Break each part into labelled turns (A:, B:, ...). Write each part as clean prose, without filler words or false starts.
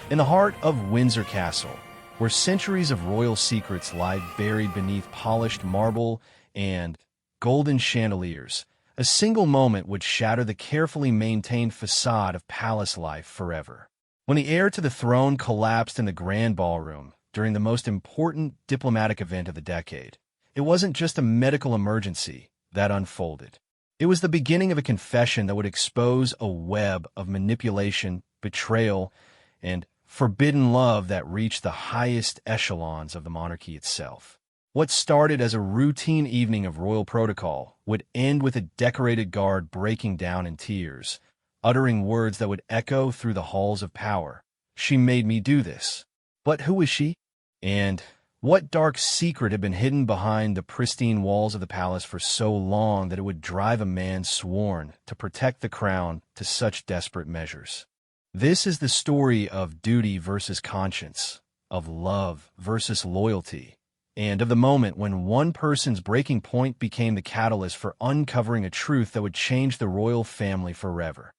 A: In the heart of Windsor Castle, where centuries of royal secrets lie buried beneath polished marble and golden chandeliers, a single moment would shatter the carefully maintained facade of palace life forever. When the heir to the throne collapsed in the grand ballroom during the most important diplomatic event of the decade, it wasn't just a medical emergency that unfolded. It was the beginning of a confession that would expose a web of manipulation, betrayal, and forbidden love that reached the highest echelons of the monarchy itself. What started as a routine evening of royal protocol would end with a decorated guard breaking down in tears, uttering words that would echo through the halls of power. "She made me do this." But who was she? And what dark secret had been hidden behind the pristine walls of the palace for so long that it would drive a man sworn to protect the crown to such desperate measures? This is the story of duty versus conscience, of love versus loyalty, and of the moment when one person's breaking point became the catalyst for uncovering a truth that would change the royal family forever.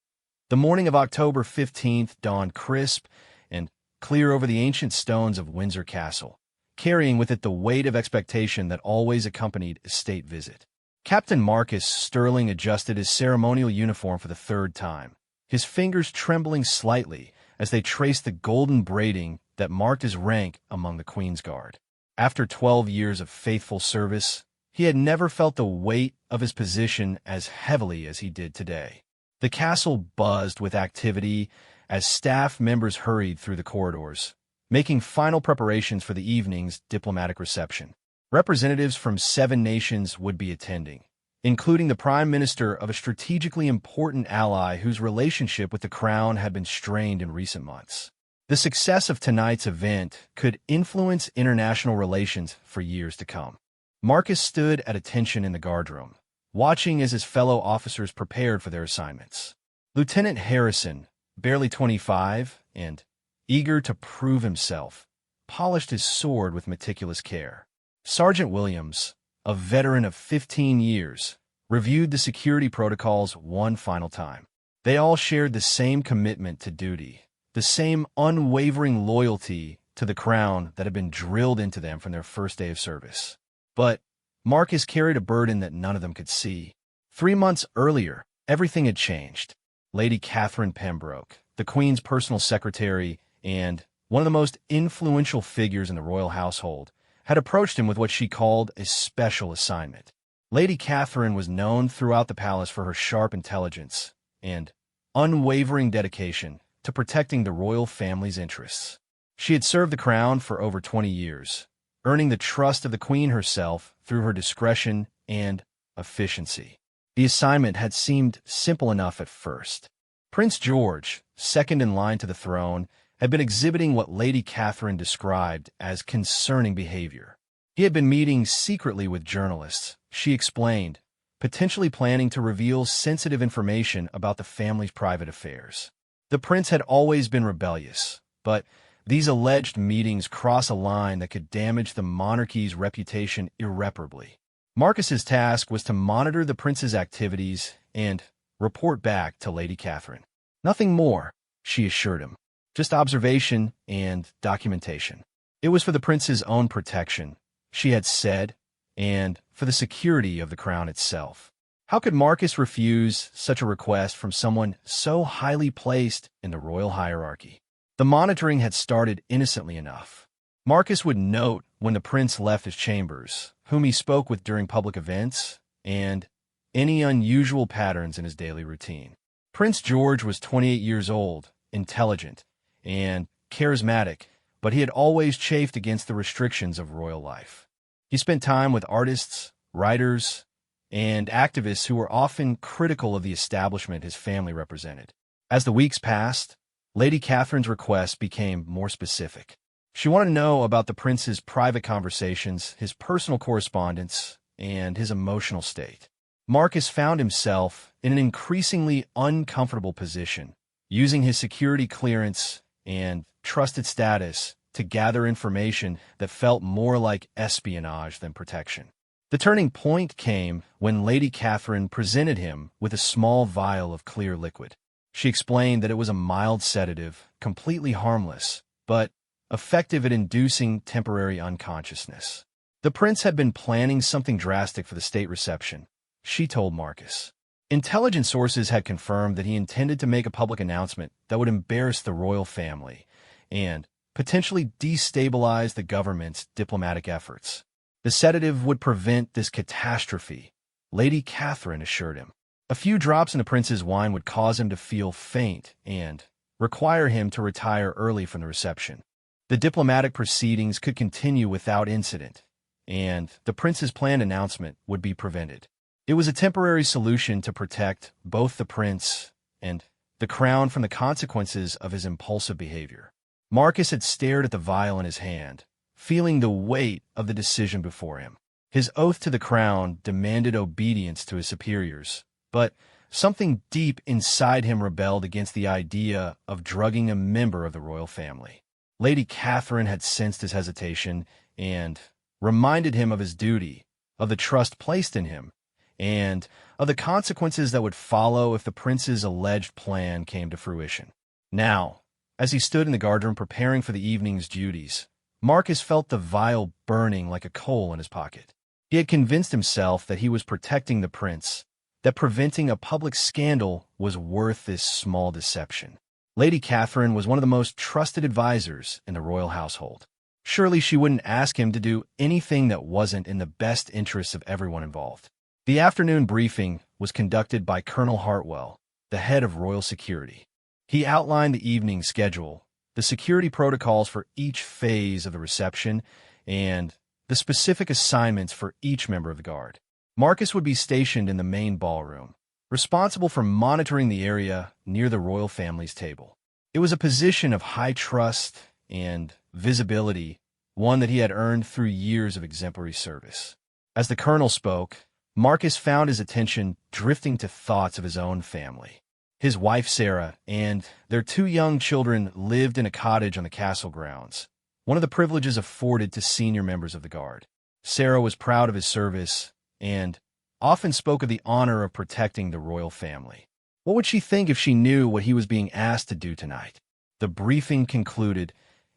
A: The morning of October 15th dawned crisp and clear over the ancient stones of Windsor Castle, carrying with it the weight of expectation that always accompanied a state visit. Captain Marcus Sterling adjusted his ceremonial uniform for the third time, his fingers trembling slightly as they traced the golden braiding that marked his rank among the Queen's Guard. After 12 years of faithful service, he had never felt the weight of his position as heavily as he did today. The castle buzzed with activity as staff members hurried through the corridors, making final preparations for the evening's diplomatic reception. Representatives from 7 nations would be attending, including the Prime Minister of a strategically important ally whose relationship with the Crown had been strained in recent months. The success of tonight's event could influence international relations for years to come. Marcus stood at attention in the guardroom, watching as his fellow officers prepared for their assignments. Lieutenant Harrison, barely 25, and eager to prove himself, polished his sword with meticulous care. Sergeant Williams, a veteran of 15 years, reviewed the security protocols one final time. They all shared the same commitment to duty, the same unwavering loyalty to the crown that had been drilled into them from their first day of service. But Marcus carried a burden that none of them could see. 3 months earlier, everything had changed. Lady Catherine Pembroke, the Queen's personal secretary and one of the most influential figures in the royal household, had approached him with what she called a special assignment. Lady Catherine was known throughout the palace for her sharp intelligence and unwavering dedication to protecting the royal family's interests. She had served the crown for over 20 years, earning the trust of the Queen herself through her discretion and efficiency. The assignment had seemed simple enough at first. Prince George, second in line to the throne, had been exhibiting what Lady Catherine described as concerning behavior. He had been meeting secretly with journalists, she explained, potentially planning to reveal sensitive information about the family's private affairs. The prince had always been rebellious, but these alleged meetings cross a line that could damage the monarchy's reputation irreparably. Marcus's task was to monitor the prince's activities and report back to Lady Catherine. Nothing more, she assured him. Just observation and documentation. It was for the prince's own protection, she had said, and for the security of the crown itself. How could Marcus refuse such a request from someone so highly placed in the royal hierarchy? The monitoring had started innocently enough. Marcus would note when the prince left his chambers, whom he spoke with during public events, and any unusual patterns in his daily routine. Prince George was 28 years old, intelligent, and charismatic, but he had always chafed against the restrictions of royal life. He spent time with artists, writers, and activists who were often critical of the establishment his family represented. As the weeks passed, Lady Catherine's requests became more specific. She wanted to know about the prince's private conversations, his personal correspondence, and his emotional state. Marcus found himself in an increasingly uncomfortable position, using his security clearance and trusted status to gather information that felt more like espionage than protection. The turning point came when Lady Catherine presented him with a small vial of clear liquid. She explained that it was a mild sedative, completely harmless, but effective at inducing temporary unconsciousness. The prince had been planning something drastic for the state reception, she told Marcus. Intelligence sources had confirmed that he intended to make a public announcement that would embarrass the royal family and potentially destabilize the government's diplomatic efforts. The sedative would prevent this catastrophe, Lady Catherine assured him. A few drops in the prince's wine would cause him to feel faint and require him to retire early from the reception. The diplomatic proceedings could continue without incident, and the prince's planned announcement would be prevented. It was a temporary solution to protect both the prince and the crown from the consequences of his impulsive behavior. Marcus had stared at the vial in his hand, feeling the weight of the decision before him. His oath to the crown demanded obedience to his superiors, but something deep inside him rebelled against the idea of drugging a member of the royal family. Lady Catherine had sensed his hesitation and reminded him of his duty, of the trust placed in him, and of the consequences that would follow if the prince's alleged plan came to fruition. Now, as he stood in the guardroom preparing for the evening's duties, Marcus felt the vial burning like a coal in his pocket. He had convinced himself that he was protecting the prince, that preventing a public scandal was worth this small deception. Lady Catherine was one of the most trusted advisors in the royal household. Surely she wouldn't ask him to do anything that wasn't in the best interests of everyone involved. The afternoon briefing was conducted by Colonel Hartwell, the head of royal security. He outlined the evening schedule, the security protocols for each phase of the reception, and the specific assignments for each member of the guard. Marcus would be stationed in the main ballroom, responsible for monitoring the area near the royal family's table. It was a position of high trust and visibility, one that he had earned through years of exemplary service. As the colonel spoke, Marcus found his attention drifting to thoughts of his own family. His wife Sarah and their 2 young children lived in a cottage on the castle grounds, one of the privileges afforded to senior members of the guard. Sarah was proud of his service and often spoke of the honor of protecting the royal family. What would she think if she knew what he was being asked to do tonight? The briefing concluded,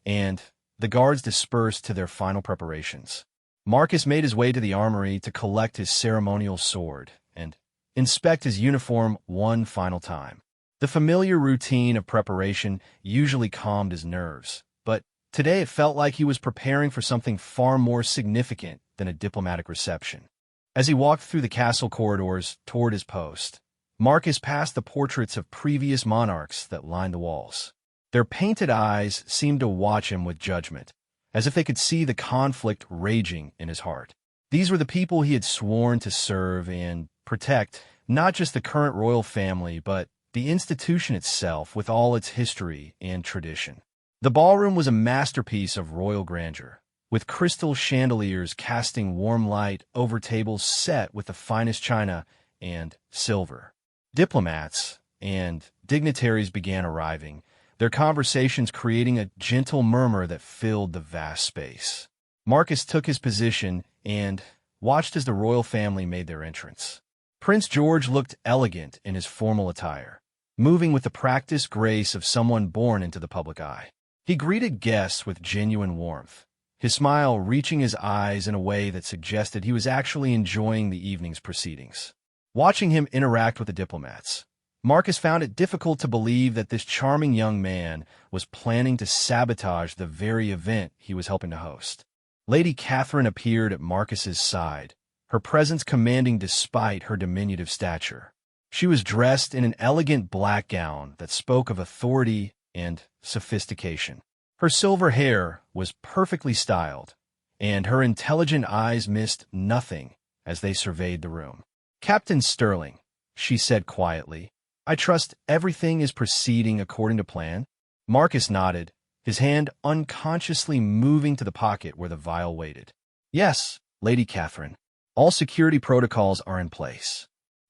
A: and the guards dispersed to their final preparations. Marcus made his way to the armory to collect his ceremonial sword and inspect his uniform one final time. The familiar routine of preparation usually calmed his nerves, but today it felt like he was preparing for something far more significant than a diplomatic reception. As he walked through the castle corridors toward his post, Marcus passed the portraits of previous monarchs that lined the walls. Their painted eyes seemed to watch him with judgment, as if they could see the conflict raging in his heart. These were the people he had sworn to serve and protect, not just the current royal family, but the institution itself with all its history and tradition. The ballroom was a masterpiece of royal grandeur, with crystal chandeliers casting warm light over tables set with the finest china and silver. Diplomats and dignitaries began arriving, their conversations creating a gentle murmur that filled the vast space. Marcus took his position and watched as the royal family made their entrance. Prince George looked elegant in his formal attire, moving with the practiced grace of someone born into the public eye. He greeted guests with genuine warmth, his smile reaching his eyes in a way that suggested he was actually enjoying the evening's proceedings. Watching him interact with the diplomats, Marcus found it difficult to believe that this charming young man was planning to sabotage the very event he was helping to host. Lady Catherine appeared at Marcus's side, her presence commanding despite her diminutive stature. She was dressed in an elegant black gown that spoke of authority and sophistication. Her silver hair was perfectly styled, and her intelligent eyes missed nothing as they surveyed the room. "Captain Sterling," she said quietly, "I trust everything is proceeding according to plan?" Marcus nodded, his hand unconsciously moving to the pocket where the vial waited. "Yes, Lady Catherine. All security protocols are in place."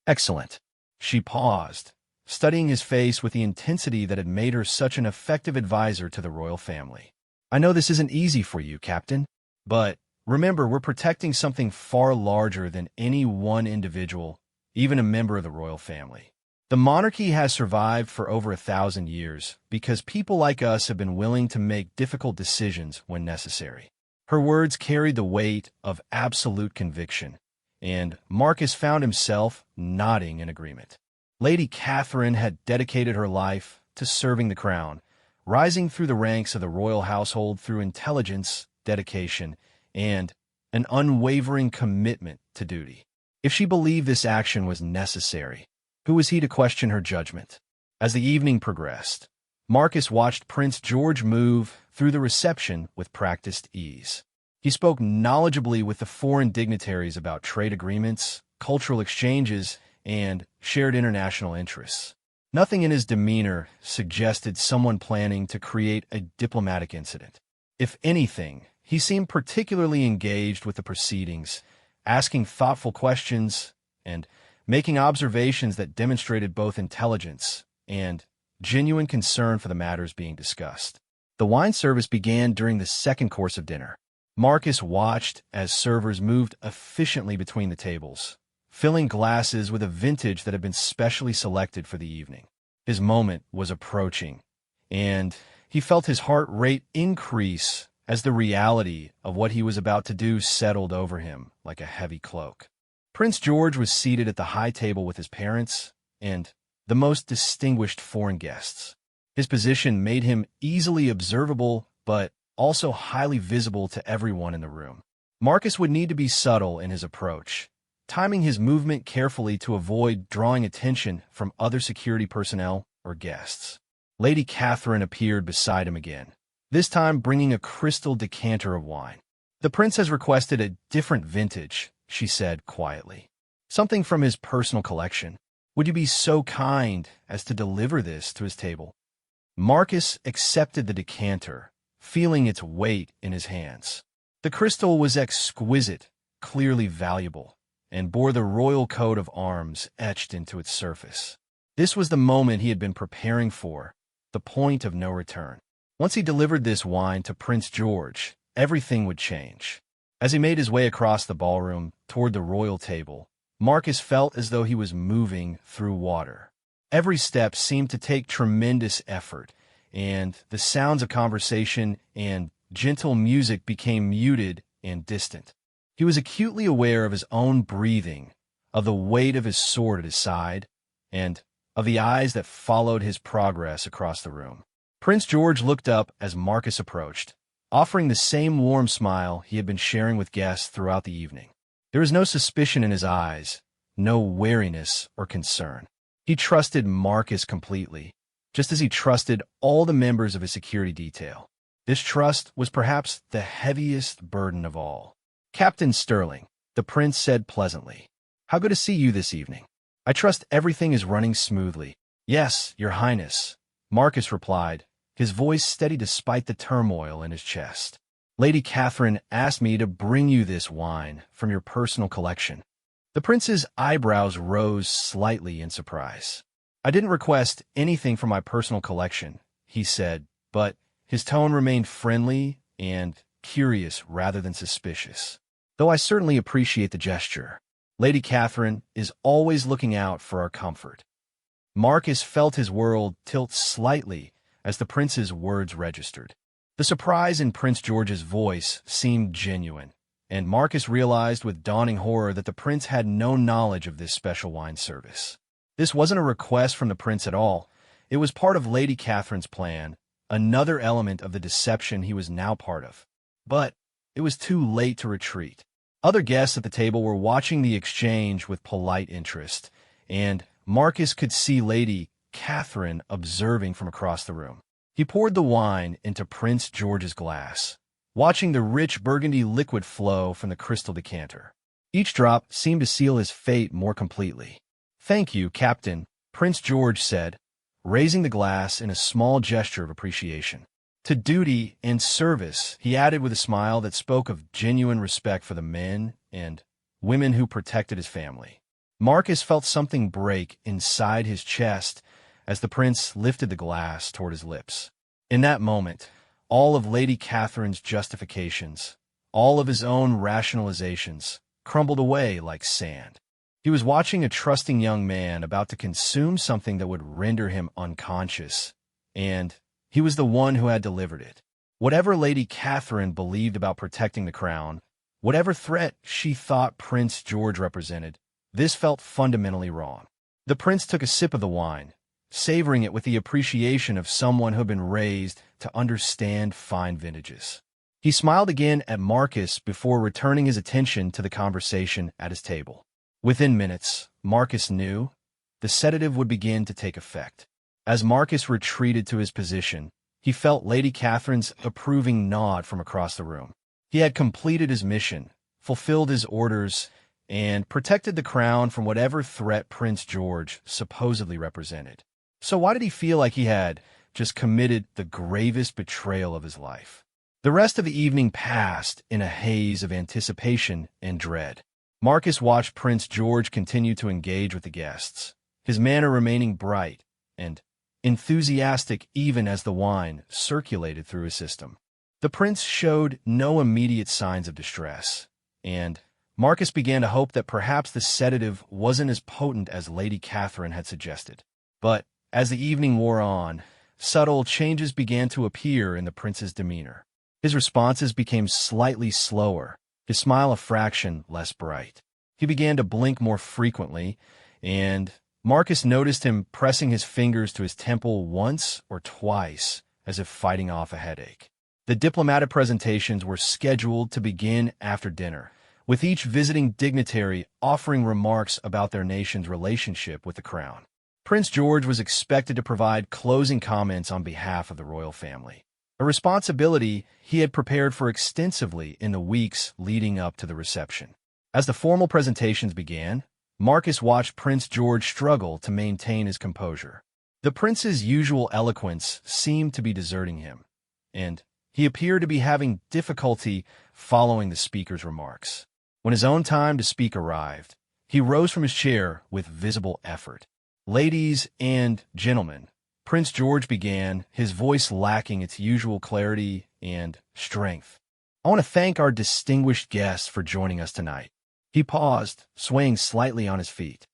A: "Excellent." She paused, studying his face with the intensity that had made her such an effective advisor to the royal family. "I know this isn't easy for you, Captain, but remember, we're protecting something far larger than any one individual, even a member of the royal family. The monarchy has survived for over 1,000 years because people like us have been willing to make difficult decisions when necessary. Her words carried the weight of absolute conviction, and Marcus found himself nodding in agreement. Lady Catherine had dedicated her life to serving the crown, rising through the ranks of the royal household through intelligence, dedication, and an unwavering commitment to duty. If she believed this action was necessary, who was he to question her judgment? As the evening progressed, Marcus watched Prince George move through the reception with practiced ease. He spoke knowledgeably with the foreign dignitaries about trade agreements, cultural exchanges, and shared international interests. Nothing in his demeanor suggested someone planning to create a diplomatic incident. If anything, he seemed particularly engaged with the proceedings, asking thoughtful questions and making observations that demonstrated both intelligence and genuine concern for the matters being discussed. The wine service began during the second course of dinner. Marcus watched as servers moved efficiently between the tables, filling glasses with a vintage that had been specially selected for the evening. His moment was approaching, and he felt his heart rate increase as the reality of what he was about to do settled over him like a heavy cloak. Prince George was seated at the high table with his parents and the most distinguished foreign guests. His position made him easily observable, but also highly visible to everyone in the room. Marcus would need to be subtle in his approach, timing his movement carefully to avoid drawing attention from other security personnel or guests. Lady Catherine appeared beside him again, this time bringing a crystal decanter of wine. "The prince has requested a different vintage," she said quietly. "Something from his personal collection. Would you be so kind as to deliver this to his table?" Marcus accepted the decanter, feeling its weight in his hands. The crystal was exquisite, clearly valuable, and bore the royal coat of arms etched into its surface. This was the moment he had been preparing for, the point of no return. Once he delivered this wine to Prince George, everything would change. As he made his way across the ballroom toward the royal table, Marcus felt as though he was moving through water. Every step seemed to take tremendous effort, and the sounds of conversation and gentle music became muted and distant. He was acutely aware of his own breathing, of the weight of his sword at his side, and of the eyes that followed his progress across the room. Prince George looked up as Marcus approached, offering the same warm smile he had been sharing with guests throughout the evening. There was no suspicion in his eyes, no wariness or concern. He trusted Marcus completely, just as he trusted all the members of his security detail. This trust was perhaps the heaviest burden of all. "Captain Sterling," the prince said pleasantly, "how good to see you this evening. I trust everything is running smoothly." "Yes, Your Highness," Marcus replied, his voice steady despite the turmoil in his chest. "Lady Catherine asked me to bring you this wine from your personal collection." The prince's eyebrows rose slightly in surprise. "I didn't request anything from my personal collection," he said, but his tone remained friendly and curious rather than suspicious. "Though I certainly appreciate the gesture. Lady Catherine is always looking out for our comfort." Marcus felt his world tilt slightly as the prince's words registered. The surprise in Prince George's voice seemed genuine, and Marcus realized with dawning horror that the prince had no knowledge of this special wine service. This wasn't a request from the prince at all. It was part of Lady Catherine's plan, another element of the deception he was now part of. But it was too late to retreat. Other guests at the table were watching the exchange with polite interest, and Marcus could see Lady Catherine observing from across the room. He poured the wine into Prince George's glass, watching the rich burgundy liquid flow from the crystal decanter. Each drop seemed to seal his fate more completely. "Thank you, Captain," Prince George said, raising the glass in a small gesture of appreciation. "To duty and service," he added with a smile that spoke of genuine respect for the men and women who protected his family. Marcus felt something break inside his chest as the prince lifted the glass toward his lips. In that moment, all of Lady Catherine's justifications, all of his own rationalizations, crumbled away like sand. He was watching a trusting young man about to consume something that would render him unconscious, and he was the one who had delivered it. Whatever Lady Catherine believed about protecting the crown, whatever threat she thought Prince George represented, this felt fundamentally wrong. The prince took a sip of the wine, savoring it with the appreciation of someone who had been raised to understand fine vintages. He smiled again at Marcus before returning his attention to the conversation at his table. Within minutes, Marcus knew the sedative would begin to take effect. As Marcus retreated to his position, he felt Lady Catherine's approving nod from across the room. He had completed his mission, fulfilled his orders, and protected the crown from whatever threat Prince George supposedly represented. So why did he feel like he had just committed the gravest betrayal of his life? The rest of the evening passed in a haze of anticipation and dread. Marcus watched Prince George continue to engage with the guests, his manner remaining bright and enthusiastic even as the wine circulated through his system. The prince showed no immediate signs of distress, and Marcus began to hope that perhaps the sedative wasn't as potent as Lady Catherine had suggested. But as the evening wore on, subtle changes began to appear in the prince's demeanor. His responses became slightly slower, his smile a fraction less bright. He began to blink more frequently, and Marcus noticed him pressing his fingers to his temple once or twice, as if fighting off a headache. The diplomatic presentations were scheduled to begin after dinner, with each visiting dignitary offering remarks about their nation's relationship with the crown. Prince George was expected to provide closing comments on behalf of the royal family, a responsibility he had prepared for extensively in the weeks leading up to the reception. As the formal presentations began, Marcus watched Prince George struggle to maintain his composure. The prince's usual eloquence seemed to be deserting him, and he appeared to be having difficulty following the speaker's remarks. When his own time to speak arrived, he rose from his chair with visible effort. "Ladies and gentlemen," Prince George began, his voice lacking its usual clarity and strength. "I want to thank our distinguished guests for joining us tonight." He paused, swaying slightly on his feet.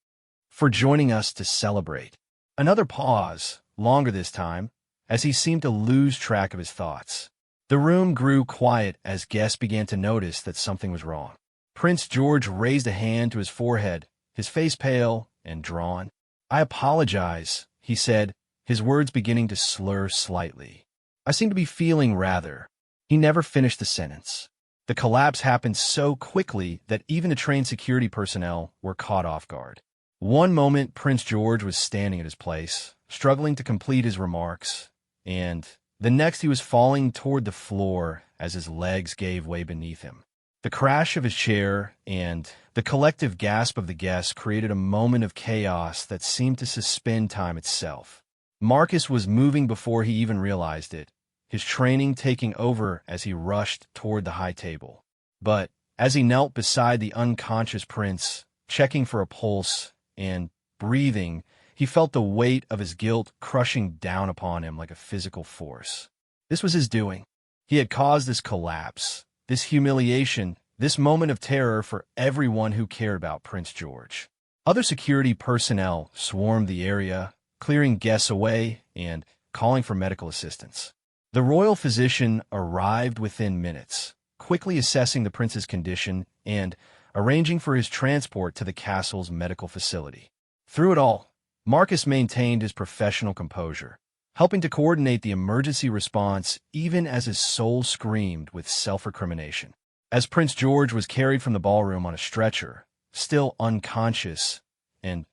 A: "For joining us to celebrate." Another pause, longer this time, as he seemed to lose track of his thoughts. The room grew quiet as guests began to notice that something was wrong. Prince George raised a hand to his forehead, his face pale and drawn. "I apologize," he said, his words beginning to slur slightly. "I seem to be feeling rather." He never finished the sentence. The collapse happened so quickly that even the trained security personnel were caught off guard. One moment, Prince George was standing at his place, struggling to complete his remarks, and the next he was falling toward the floor as his legs gave way beneath him. The crash of his chair and the collective gasp of the guests created a moment of chaos that seemed to suspend time itself. Marcus was moving before he even realized it, his training taking over as he rushed toward the high table. But as he knelt beside the unconscious prince, checking for a pulse and breathing, he felt the weight of his guilt crushing down upon him like a physical force. This was his doing. He had caused this collapse, this humiliation, this moment of terror for everyone who cared about Prince George. Other security personnel swarmed the area, clearing guests away and calling for medical assistance. The royal physician arrived within minutes, quickly assessing the prince's condition and arranging for his transport to the castle's medical facility. Through it all, Marcus maintained his professional composure, helping to coordinate the emergency response even as his soul screamed with self-recrimination. As Prince George was carried from the ballroom on a stretcher, still unconscious and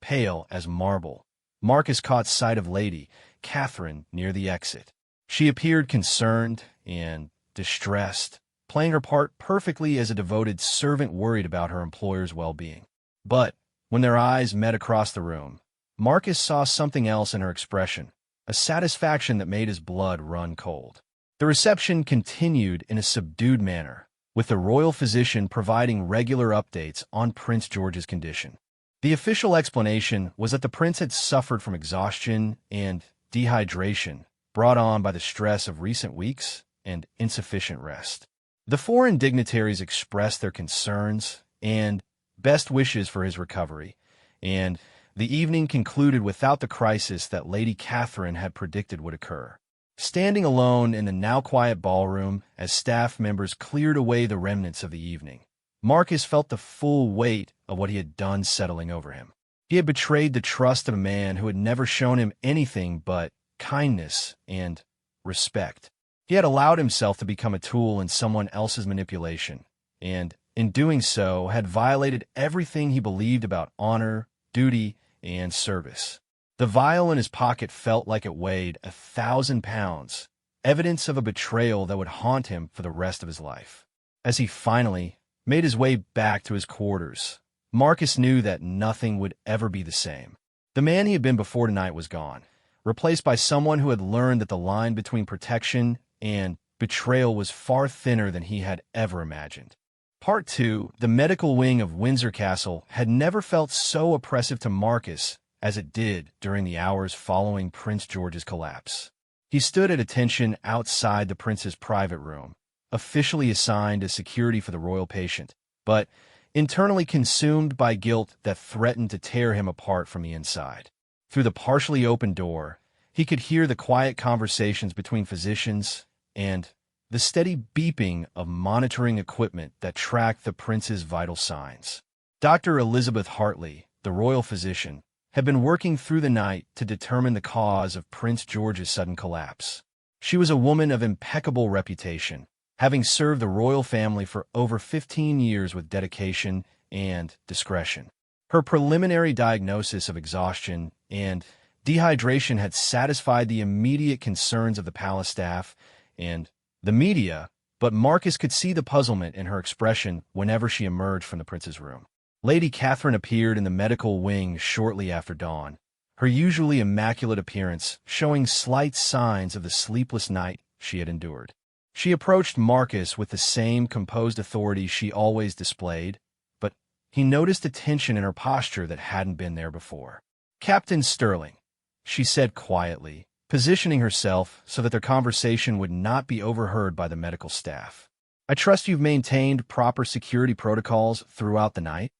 A: pale as marble, Marcus caught sight of Lady Catherine near the exit. She appeared concerned and distressed, playing her part perfectly as a devoted servant worried about her employer's well-being. But when their eyes met across the room, Marcus saw something else in her expression, a satisfaction that made his blood run cold. The reception continued in a subdued manner, with the royal physician providing regular updates on Prince George's condition. The official explanation was that the prince had suffered from exhaustion and dehydration, brought on by the stress of recent weeks and insufficient rest. The foreign dignitaries expressed their concerns, and best wishes for his recovery, and the evening concluded without the crisis that Lady Catherine had predicted would occur. Standing alone in the now quiet ballroom as staff members cleared away the remnants of the evening, Marcus felt the full weight of what he had done settling over him. He had betrayed the trust of a man who had never shown him anything but kindness and respect. He had allowed himself to become a tool in someone else's manipulation, and in doing so had violated everything he believed about honor, duty, and service. The vial in his pocket felt like it weighed 1,000 pounds, evidence of a betrayal that would haunt him for the rest of his life. As he finally made his way back to his quarters, Marcus knew that nothing would ever be the same. The man he had been before tonight was gone, replaced by someone who had learned that the line between protection and betrayal was far thinner than he had ever imagined. Part 2, the medical wing of Windsor Castle had never felt so oppressive to Marcus as it did during the hours following Prince George's collapse. He stood at attention outside the prince's private room, officially assigned as security for the royal patient, but internally consumed by guilt that threatened to tear him apart from the inside. Through the partially open door, he could hear the quiet conversations between physicians and the steady beeping of monitoring equipment that tracked the prince's vital signs. Dr. Elizabeth Hartley, the royal physician, had been working through the night to determine the cause of Prince George's sudden collapse. She was a woman of impeccable reputation, having served the royal family for over 15 years with dedication and discretion. Her preliminary diagnosis of exhaustion and dehydration had satisfied the immediate concerns of the palace staff and the media, but Marcus could see the puzzlement in her expression whenever she emerged from the prince's room. Lady Catherine appeared in the medical wing shortly after dawn, her usually immaculate appearance showing slight signs of the sleepless night she had endured. She approached Marcus with the same composed authority she always displayed, but he noticed a tension in her posture that hadn't been there before. "Captain Sterling," she said quietly, positioning herself so that their conversation would not be overheard by the medical staff. "I trust you've maintained proper security protocols throughout the night?"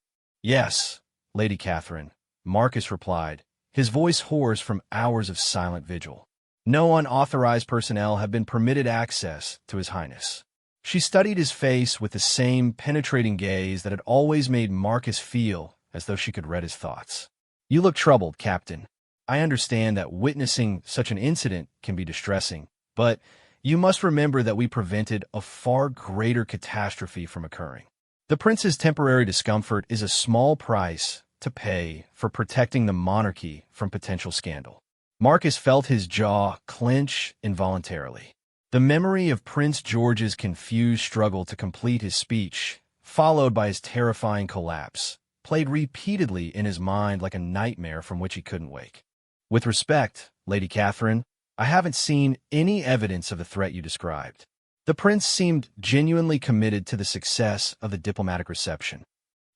A: "Yes, Lady Catherine," Marcus replied, his voice hoarse from hours of silent vigil. "No unauthorized personnel have been permitted access to His Highness." She studied his face with the same penetrating gaze that had always made Marcus feel as though she could read his thoughts. "You look troubled, Captain. I understand that witnessing such an incident can be distressing, but you must remember that we prevented a far greater catastrophe from occurring. The prince's temporary discomfort is a small price to pay for protecting the monarchy from potential scandal." Marcus felt his jaw clench involuntarily. The memory of Prince George's confused struggle to complete his speech, followed by his terrifying collapse, played repeatedly in his mind like a nightmare from which he couldn't wake. "With respect, Lady Catherine, I haven't seen any evidence of the threat you described." The prince seemed genuinely committed to the success of the diplomatic reception.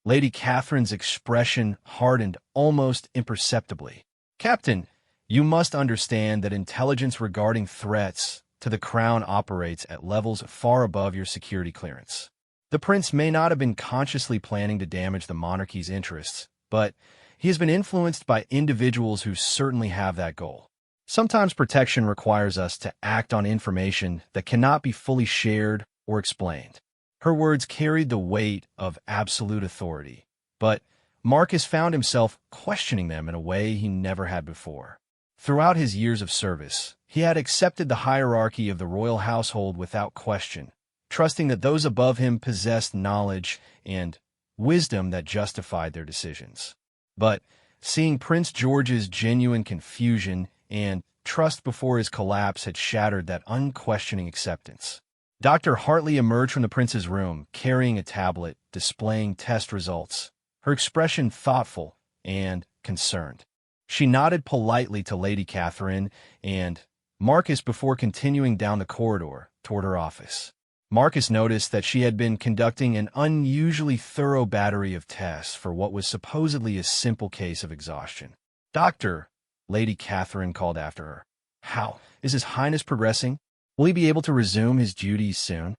A: Lady Catherine's expression hardened almost imperceptibly. "Captain, you must understand that intelligence regarding threats to the crown operates at levels far above your security clearance. The prince may not have been consciously planning to damage the monarchy's interests, but he has been influenced by individuals who certainly have that goal. Sometimes protection requires us to act on information that cannot be fully shared or explained." Her words carried the weight of absolute authority, but Marcus found himself questioning them in a way he never had before. Throughout his years of service, he had accepted the hierarchy of the royal household without question, trusting that those above him possessed knowledge and wisdom that justified their decisions. But seeing Prince George's genuine confusion and trust before his collapse had shattered that unquestioning acceptance. Dr. Hartley emerged from the prince's room, carrying a tablet displaying test results, her expression thoughtful and concerned. She nodded politely to Lady Catherine and Marcus before continuing down the corridor toward her office. Marcus noticed that she had been conducting an unusually thorough battery of tests for what was supposedly a simple case of exhaustion. "Doctor," Lady Catherine called after her, "how is His Highness progressing? Will he be able to resume his duties soon?"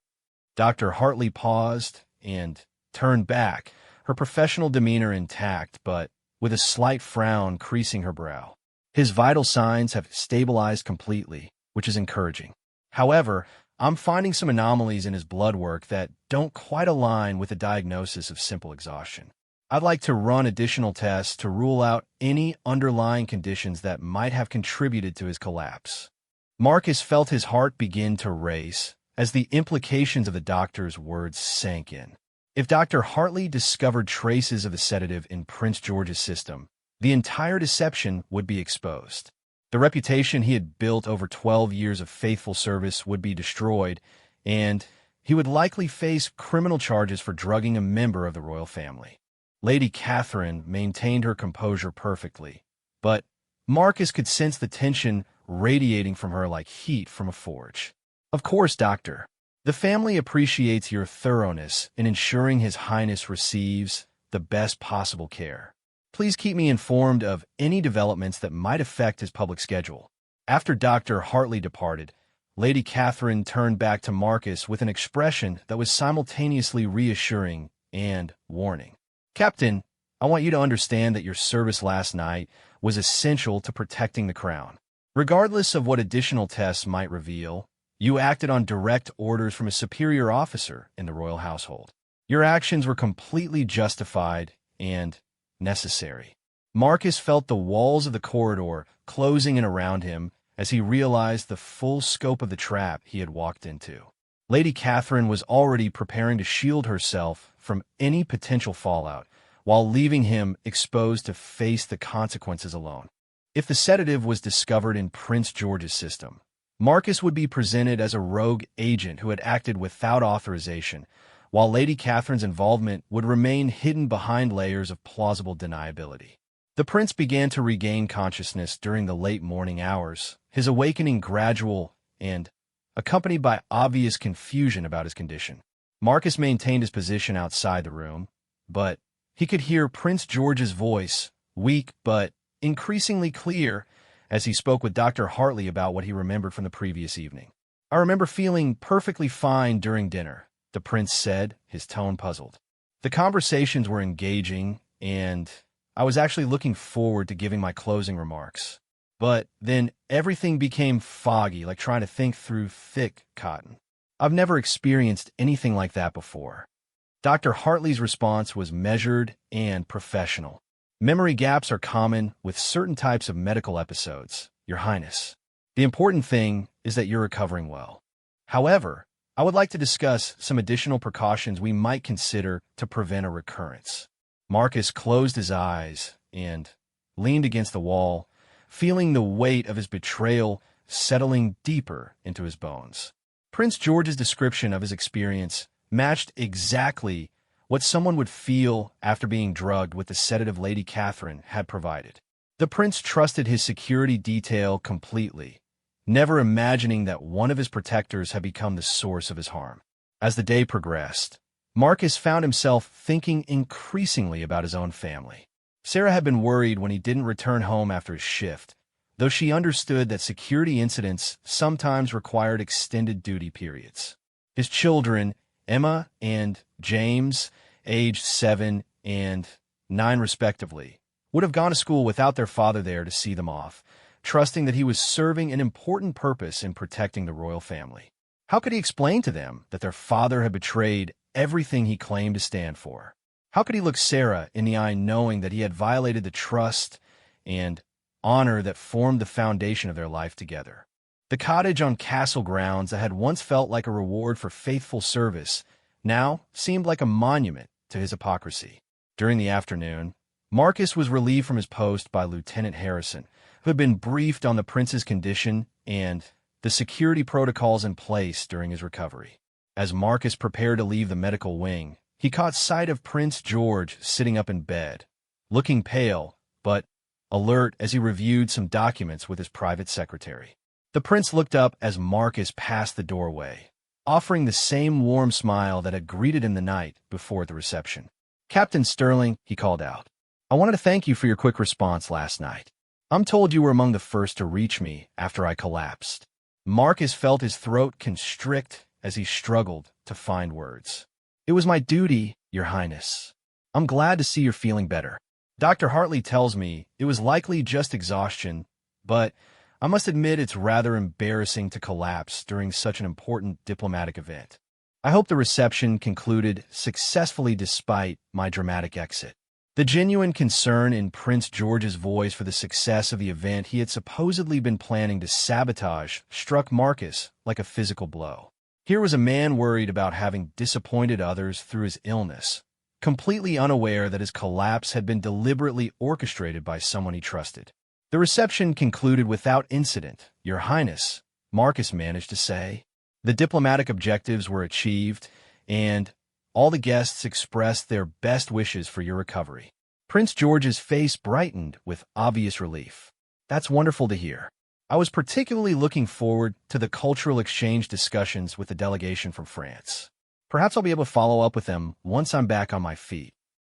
A: Dr. Hartley paused and turned back, her professional demeanor intact but with a slight frown creasing her brow. His vital signs have stabilized completely, which is encouraging. However, I'm finding some anomalies in his blood work that don't quite align with a diagnosis of simple exhaustion. I'd like to run additional tests to rule out any underlying conditions that might have contributed to his collapse. Marcus felt his heart begin to race as the implications of the doctor's words sank in. If Dr. Hartley discovered traces of the sedative in Prince George's system, the entire deception would be exposed. The reputation he had built over 12 years of faithful service would be destroyed, and he would likely face criminal charges for drugging a member of the royal family. Lady Catherine maintained her composure perfectly, but Marcus could sense the tension radiating from her like heat from a forge. "Of course, Doctor. The family appreciates your thoroughness in ensuring His Highness receives the best possible care. Please keep me informed of any developments that might affect his public schedule." After Dr. Hartley departed, Lady Catherine turned back to Marcus with an expression that was simultaneously reassuring and warning. "Captain, I want you to understand that your service last night was essential to protecting the crown. Regardless of what additional tests might reveal, you acted on direct orders from a superior officer in the royal household. Your actions were completely justified and necessary." Marcus felt the walls of the corridor closing in around him as he realized the full scope of the trap he had walked into. Lady Catherine was already preparing to shield herself from any potential fallout, while leaving him exposed to face the consequences alone. If the sedative was discovered in Prince George's system, Marcus would be presented as a rogue agent who had acted without authorization, while Lady Catherine's involvement would remain hidden behind layers of plausible deniability. The prince began to regain consciousness during the late morning hours, his awakening gradual and accompanied by obvious confusion about his condition. Marcus maintained his position outside the room, but he could hear Prince George's voice, weak but increasingly clear, as he spoke with Dr. Hartley about what he remembered from the previous evening. "I remember feeling perfectly fine during dinner," the prince said, his tone puzzled. "The conversations were engaging, and I was actually looking forward to giving my closing remarks. But then everything became foggy, like trying to think through thick cotton. I've never experienced anything like that before." Dr. Hartley's response was measured and professional. "Memory gaps are common with certain types of medical episodes, Your Highness. The important thing is that you're recovering well. However, I would like to discuss some additional precautions we might consider to prevent a recurrence." Marcus closed his eyes and leaned against the wall, feeling the weight of his betrayal settling deeper into his bones. Prince George's description of his experience matched exactly what someone would feel after being drugged with the sedative Lady Catherine had provided. The prince trusted his security detail completely, never imagining that one of his protectors had become the source of his harm. As the day progressed, Marcus found himself thinking increasingly about his own family. Sarah had been worried when he didn't return home after his shift, though she understood that security incidents sometimes required extended duty periods. His children, Emma and James, aged 7 and 9 respectively, would have gone to school without their father there to see them off, trusting that he was serving an important purpose in protecting the royal family. How could he explain to them that their father had betrayed everything he claimed to stand for? How could he look Sarah in the eye knowing that he had violated the trust and honor that formed the foundation of their life together? The cottage on castle grounds that had once felt like a reward for faithful service now seemed like a monument to his hypocrisy. During the afternoon, Marcus was relieved from his post by Lieutenant Harrison, who had been briefed on the prince's condition and the security protocols in place during his recovery. As Marcus prepared to leave the medical wing, he caught sight of Prince George sitting up in bed, looking pale but alert as he reviewed some documents with his private secretary. The prince looked up as Marcus passed the doorway, offering the same warm smile that had greeted him the night before at the reception. "Captain Sterling," he called out, "I wanted to thank you for your quick response last night. I'm told you were among the first to reach me after I collapsed." Marcus felt his throat constrict as he struggled to find words. "It was my duty, Your Highness. I'm glad to see you're feeling better. Dr. Hartley tells me it was likely just exhaustion, but I must admit it's rather embarrassing to collapse during such an important diplomatic event. I hope the reception concluded successfully despite my dramatic exit. The genuine concern in Prince George's voice for the success of the event he had supposedly been planning to sabotage struck Marcus like a physical blow. Here was a man worried about having disappointed others through his illness, completely unaware that his collapse had been deliberately orchestrated by someone he trusted. The reception concluded without incident, Your Highness, Marcus managed to say. The diplomatic objectives were achieved, and all the guests expressed their best wishes for your recovery. Prince George's face brightened with obvious relief. That's wonderful to hear. I was particularly looking forward to the cultural exchange discussions with the delegation from France. Perhaps I'll be able to follow up with them once I'm back on my feet.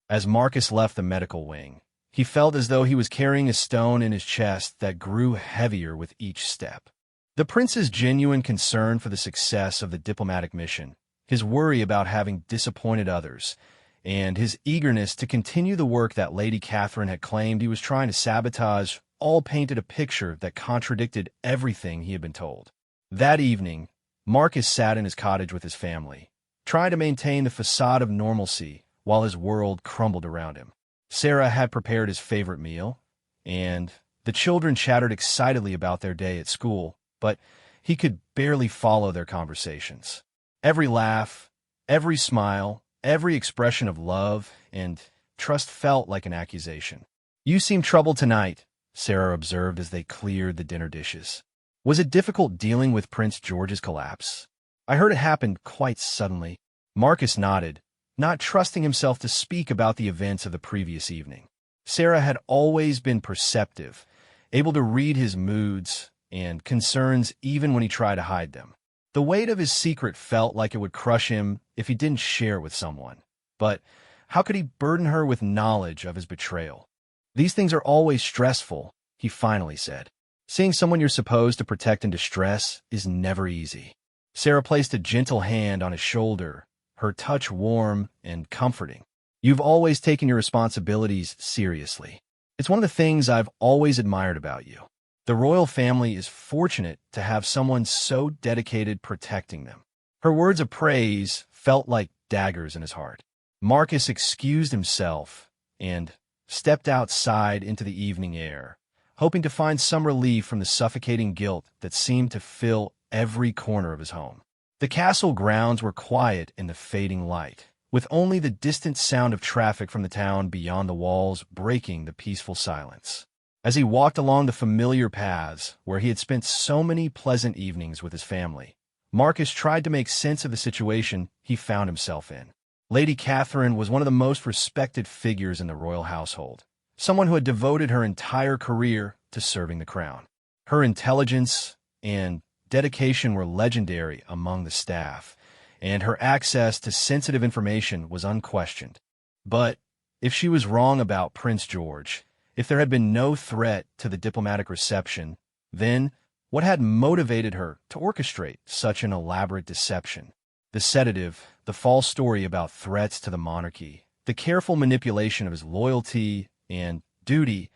A: As Marcus left the medical wing, he felt as though he was carrying a stone in his chest that grew heavier with each step. The prince's genuine concern for the success of the diplomatic mission, his worry about having disappointed others, and his eagerness to continue the work that Lady Catherine had claimed he was trying to sabotage all painted a picture that contradicted everything he had been told. That evening, Marcus sat in his cottage with his family, trying to maintain the facade of normalcy while his world crumbled around him. Sarah had prepared his favorite meal, and the children chattered excitedly about their day at school, but he could barely follow their conversations. Every laugh, every smile, every expression of love and trust felt like an accusation. "You seem troubled tonight," Sarah observed as they cleared the dinner dishes. "Was it difficult dealing with Prince George's collapse? I heard it happened quite suddenly." Marcus nodded, not trusting himself to speak about the events of the previous evening. Sarah had always been perceptive, able to read his moods and concerns even when he tried to hide them. The weight of his secret felt like it would crush him if he didn't share it with someone. But how could he burden her with knowledge of his betrayal? "These things are always stressful," he finally said. "Seeing someone you're supposed to protect in distress is never easy." Sarah placed a gentle hand on his shoulder, her touch warm and comforting. "You've always taken your responsibilities seriously. It's one of the things I've always admired about you. The royal family is fortunate to have someone so dedicated protecting them." Her words of praise felt like daggers in his heart. Marcus excused himself and stepped outside into the evening air, hoping to find some relief from the suffocating guilt that seemed to fill every corner of his home. The castle grounds were quiet in the fading light, with only the distant sound of traffic from the town beyond the walls breaking the peaceful silence. As he walked along the familiar paths where he had spent so many pleasant evenings with his family, Marcus tried to make sense of the situation he found himself in. Lady Catherine was one of the most respected figures in the royal household, someone who had devoted her entire career to serving the crown. Her intelligence and dedication were legendary among the staff, and her access to sensitive information was unquestioned. But if she was wrong about Prince George, if there had been no threat to the diplomatic reception, then what had motivated her to orchestrate such an elaborate deception? The sedative, the false story about threats to the monarchy, the careful manipulation of his loyalty and duty,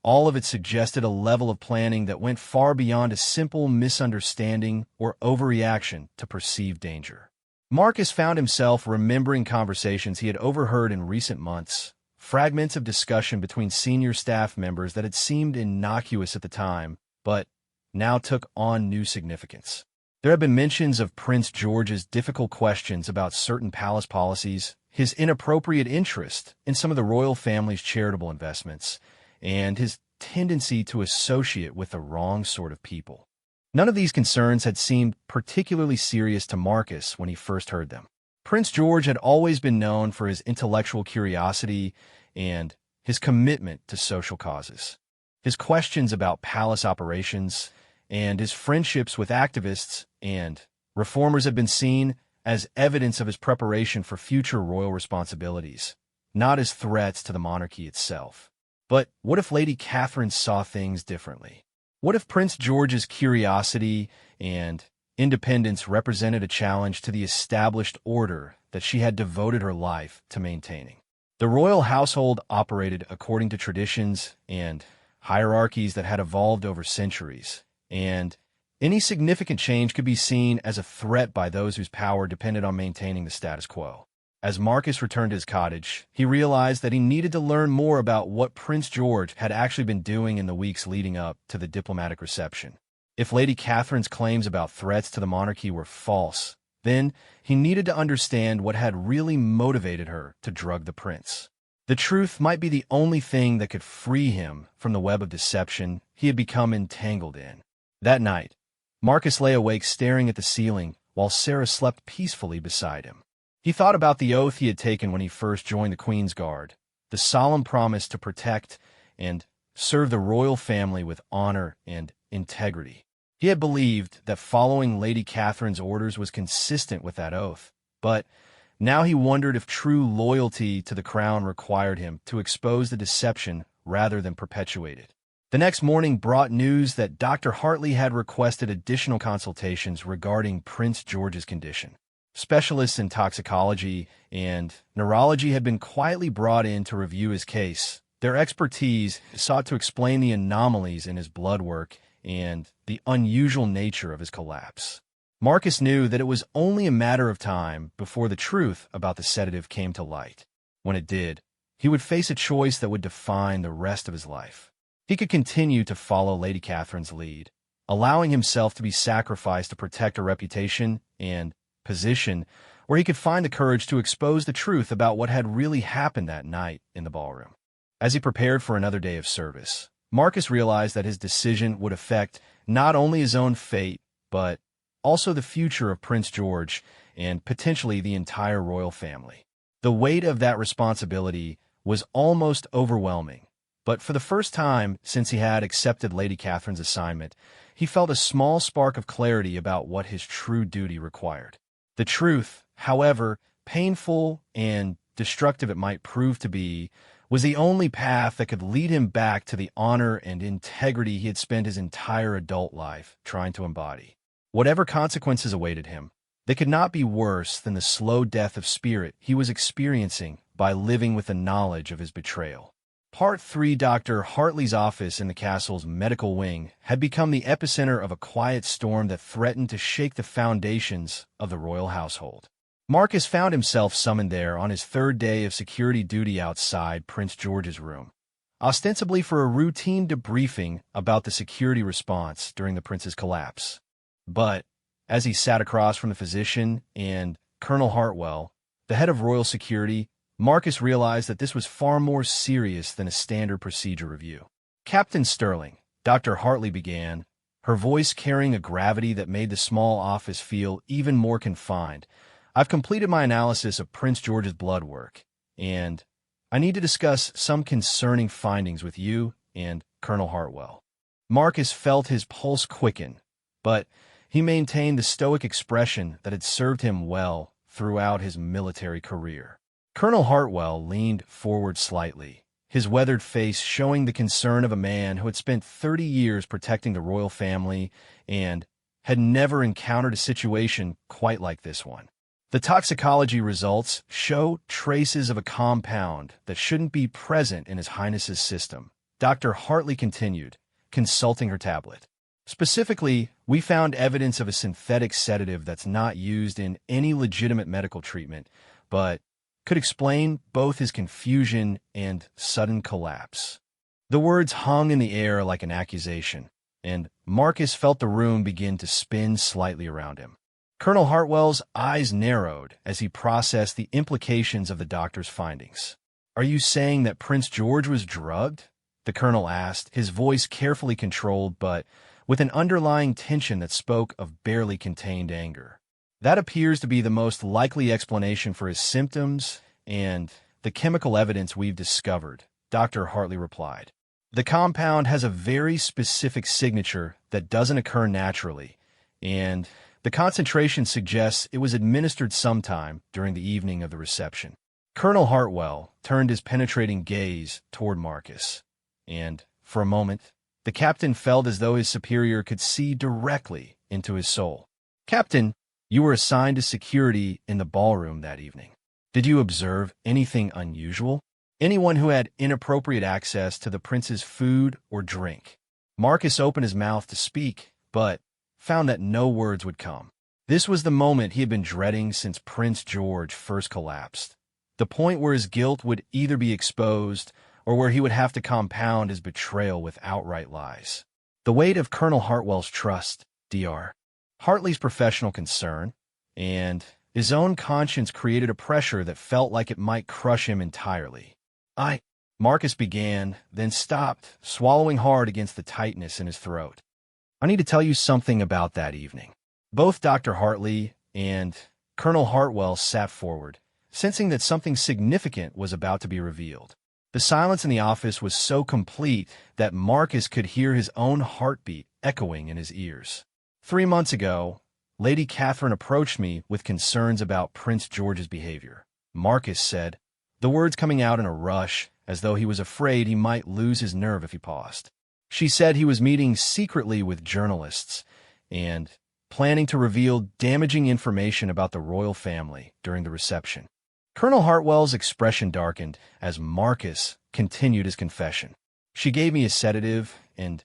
A: all of it suggested a level of planning that went far beyond a simple misunderstanding or overreaction to perceived danger. Marcus found himself remembering conversations he had overheard in recent months, fragments of discussion between senior staff members that had seemed innocuous at the time, but now took on new significance. There had been mentions of Prince George's difficult questions about certain palace policies, his inappropriate interest in some of the royal family's charitable investments, and his tendency to associate with the wrong sort of people. None of these concerns had seemed particularly serious to Marcus when he first heard them. Prince George had always been known for his intellectual curiosity and his commitment to social causes. His questions about palace operations and his friendships with activists and reformers had been seen as evidence of his preparation for future royal responsibilities, not as threats to the monarchy itself. But what if Lady Catherine saw things differently? What if Prince George's curiosity and independence represented a challenge to the established order that she had devoted her life to maintaining? The royal household operated according to traditions and hierarchies that had evolved over centuries, and any significant change could be seen as a threat by those whose power depended on maintaining the status quo. As Marcus returned to his cottage, he realized that he needed to learn more about what Prince George had actually been doing in the weeks leading up to the diplomatic reception. If Lady Catherine's claims about threats to the monarchy were false, then he needed to understand what had really motivated her to drug the prince. The truth might be the only thing that could free him from the web of deception he had become entangled in. That night, Marcus lay awake staring at the ceiling while Sarah slept peacefully beside him. He thought about the oath he had taken when he first joined the Queen's Guard, the solemn promise to protect and serve the royal family with honor and integrity. He had believed that following Lady Catherine's orders was consistent with that oath, but now he wondered if true loyalty to the crown required him to expose the deception rather than perpetuate it. The next morning brought news that Dr. Hartley had requested additional consultations regarding Prince George's condition. Specialists in toxicology and neurology had been quietly brought in to review his case. Their expertise sought to explain the anomalies in his blood work and the unusual nature of his collapse. Marcus knew that it was only a matter of time before the truth about the sedative came to light. When it did, he would face a choice that would define the rest of his life. He could continue to follow Lady Catherine's lead, allowing himself to be sacrificed to protect her reputation and position, where he could find the courage to expose the truth about what had really happened that night in the ballroom. As he prepared for another day of service, Marcus realized that his decision would affect not only his own fate, but also the future of Prince George and potentially the entire royal family. The weight of that responsibility was almost overwhelming, but for the first time since he had accepted Lady Catherine's assignment, he felt a small spark of clarity about what his true duty required. The truth, however painful and destructive it might prove to be, was the only path that could lead him back to the honor and integrity he had spent his entire adult life trying to embody. Whatever consequences awaited him, they could not be worse than the slow death of spirit he was experiencing by living with the knowledge of his betrayal. Part 3. Dr. Hartley's office in the castle's medical wing had become the epicenter of a quiet storm that threatened to shake the foundations of the royal household. Marcus found himself summoned there on his third day of security duty outside Prince George's room, ostensibly for a routine debriefing about the security response during the prince's collapse. But as he sat across from the physician and Colonel Hartwell, the head of royal security, Marcus realized that this was far more serious than a standard procedure review. "Captain Sterling," Dr. Hartley began, her voice carrying a gravity that made the small office feel even more confined. "I've completed my analysis of Prince George's blood work, and I need to discuss some concerning findings with you and Colonel Hartwell." Marcus felt his pulse quicken, but he maintained the stoic expression that had served him well throughout his military career. Colonel Hartwell leaned forward slightly, his weathered face showing the concern of a man who had spent 30 years protecting the royal family and had never encountered a situation quite like this one. "The toxicology results show traces of a compound that shouldn't be present in His Highness's system," Dr. Hartley continued, consulting her tablet. "Specifically, we found evidence of a synthetic sedative that's not used in any legitimate medical treatment, but could explain both his confusion and sudden collapse." The words hung in the air like an accusation, and Marcus felt the room begin to spin slightly around him. Colonel Hartwell's eyes narrowed as he processed the implications of the doctor's findings. "Are you saying that Prince George was drugged?" the colonel asked, his voice carefully controlled but with an underlying tension that spoke of barely contained anger. "That appears to be the most likely explanation for his symptoms and the chemical evidence we've discovered," Dr. Hartley replied. "The compound has a very specific signature that doesn't occur naturally, and the concentration suggests it was administered sometime during the evening of the reception." Colonel Hartwell turned his penetrating gaze toward Marcus, and, for a moment, the captain felt as though his superior could see directly into his soul. "Captain, you were assigned to security in the ballroom that evening. Did you observe anything unusual?" anyone who had inappropriate access to the prince's food or drink. Marcus opened his mouth to speak, but found that no words would come. This was the moment he had been dreading since Prince George first collapsed. The point where his guilt would either be exposed or where he would have to compound his betrayal with outright lies. The weight of Colonel Hartwell's trust, Dr. Hartley's professional concern, and his own conscience created a pressure that felt like it might crush him entirely. Marcus began, then stopped, swallowing hard against the tightness in his throat. I need to tell you something about that evening. Both Dr. Hartley and Colonel Hartwell sat forward, sensing that something significant was about to be revealed. The silence in the office was so complete that Marcus could hear his own heartbeat echoing in his ears. 3 months ago, Lady Catherine approached me with concerns about Prince George's behavior. Marcus said, the words coming out in a rush, as though he was afraid he might lose his nerve if he paused. She said he was meeting secretly with journalists and planning to reveal damaging information about the royal family during the reception. Colonel Hartwell's expression darkened as Marcus continued his confession. She gave me a sedative and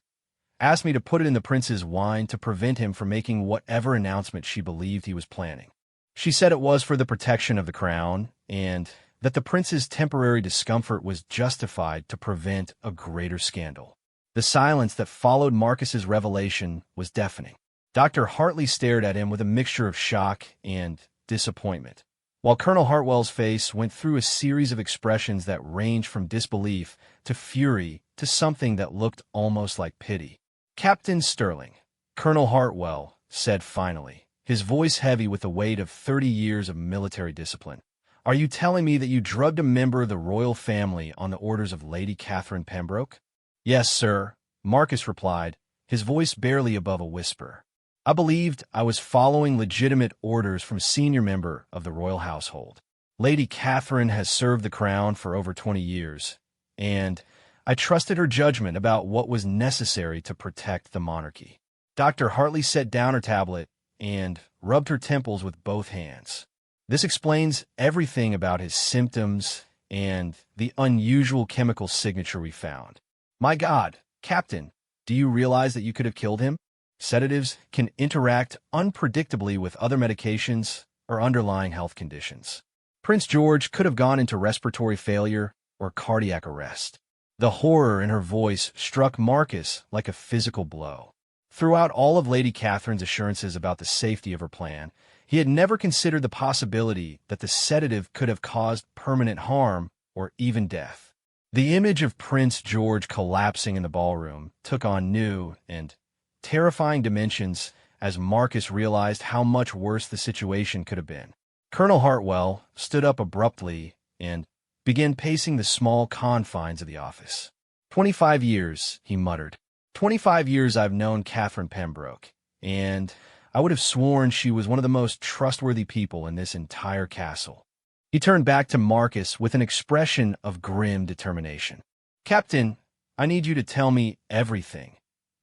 A: asked me to put it in the prince's wine to prevent him from making whatever announcement she believed he was planning. She said it was for the protection of the crown and that the prince's temporary discomfort was justified to prevent a greater scandal. The silence that followed Marcus's revelation was deafening. Dr. Hartley stared at him with a mixture of shock and disappointment, while Colonel Hartwell's face went through a series of expressions that ranged from disbelief to fury to something that looked almost like pity. Captain Sterling, Colonel Hartwell said finally, his voice heavy with the weight of 30 years of military discipline. Are you telling me that you drugged a member of the royal family on the orders of Lady Catherine Pembroke? Yes, sir, Marcus replied, his voice barely above a whisper. I believed I was following legitimate orders from a senior member of the royal household. Lady Catherine has served the crown for over 20 years, and I trusted her judgment about what was necessary to protect the monarchy. Dr. Hartley set down her tablet and rubbed her temples with both hands. This explains everything about his symptoms and the unusual chemical signature we found. My God, Captain, do you realize that you could have killed him? Sedatives can interact unpredictably with other medications or underlying health conditions. Prince George could have gone into respiratory failure or cardiac arrest. The horror in her voice struck Marcus like a physical blow. Throughout all of Lady Catherine's assurances about the safety of her plan, he had never considered the possibility that the sedative could have caused permanent harm or even death. The image of Prince George collapsing in the ballroom took on new and terrifying dimensions as Marcus realized how much worse the situation could have been. Colonel Hartwell stood up abruptly and began pacing the small confines of the office. 25 years, he muttered. 25 years I've known Catherine Pembroke, and I would have sworn she was one of the most trustworthy people in this entire castle. He turned back to Marcus with an expression of grim determination. Captain, I need you to tell me everything.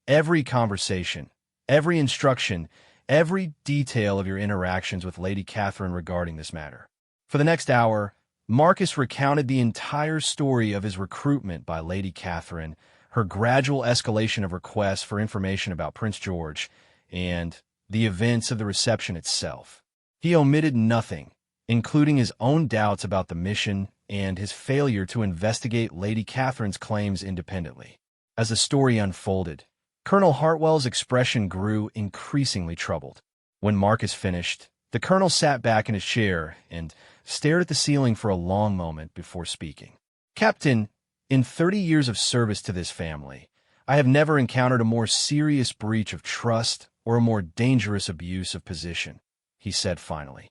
A: Every conversation, every instruction, every detail of your interactions with Lady Catherine regarding this matter. For the next hour, Marcus recounted the entire story of his recruitment by Lady Catherine, her gradual escalation of requests for information about Prince George, and the events of the reception itself. He omitted nothing, including his own doubts about the mission and his failure to investigate Lady Catherine's claims independently. As the story unfolded, Colonel Hartwell's expression grew increasingly troubled. When Marcus finished, the colonel sat back in his chair and stared at the ceiling for a long moment before speaking. Captain, in 30 years of service to this family, I have never encountered a more serious breach of trust or a more dangerous abuse of position, he said finally.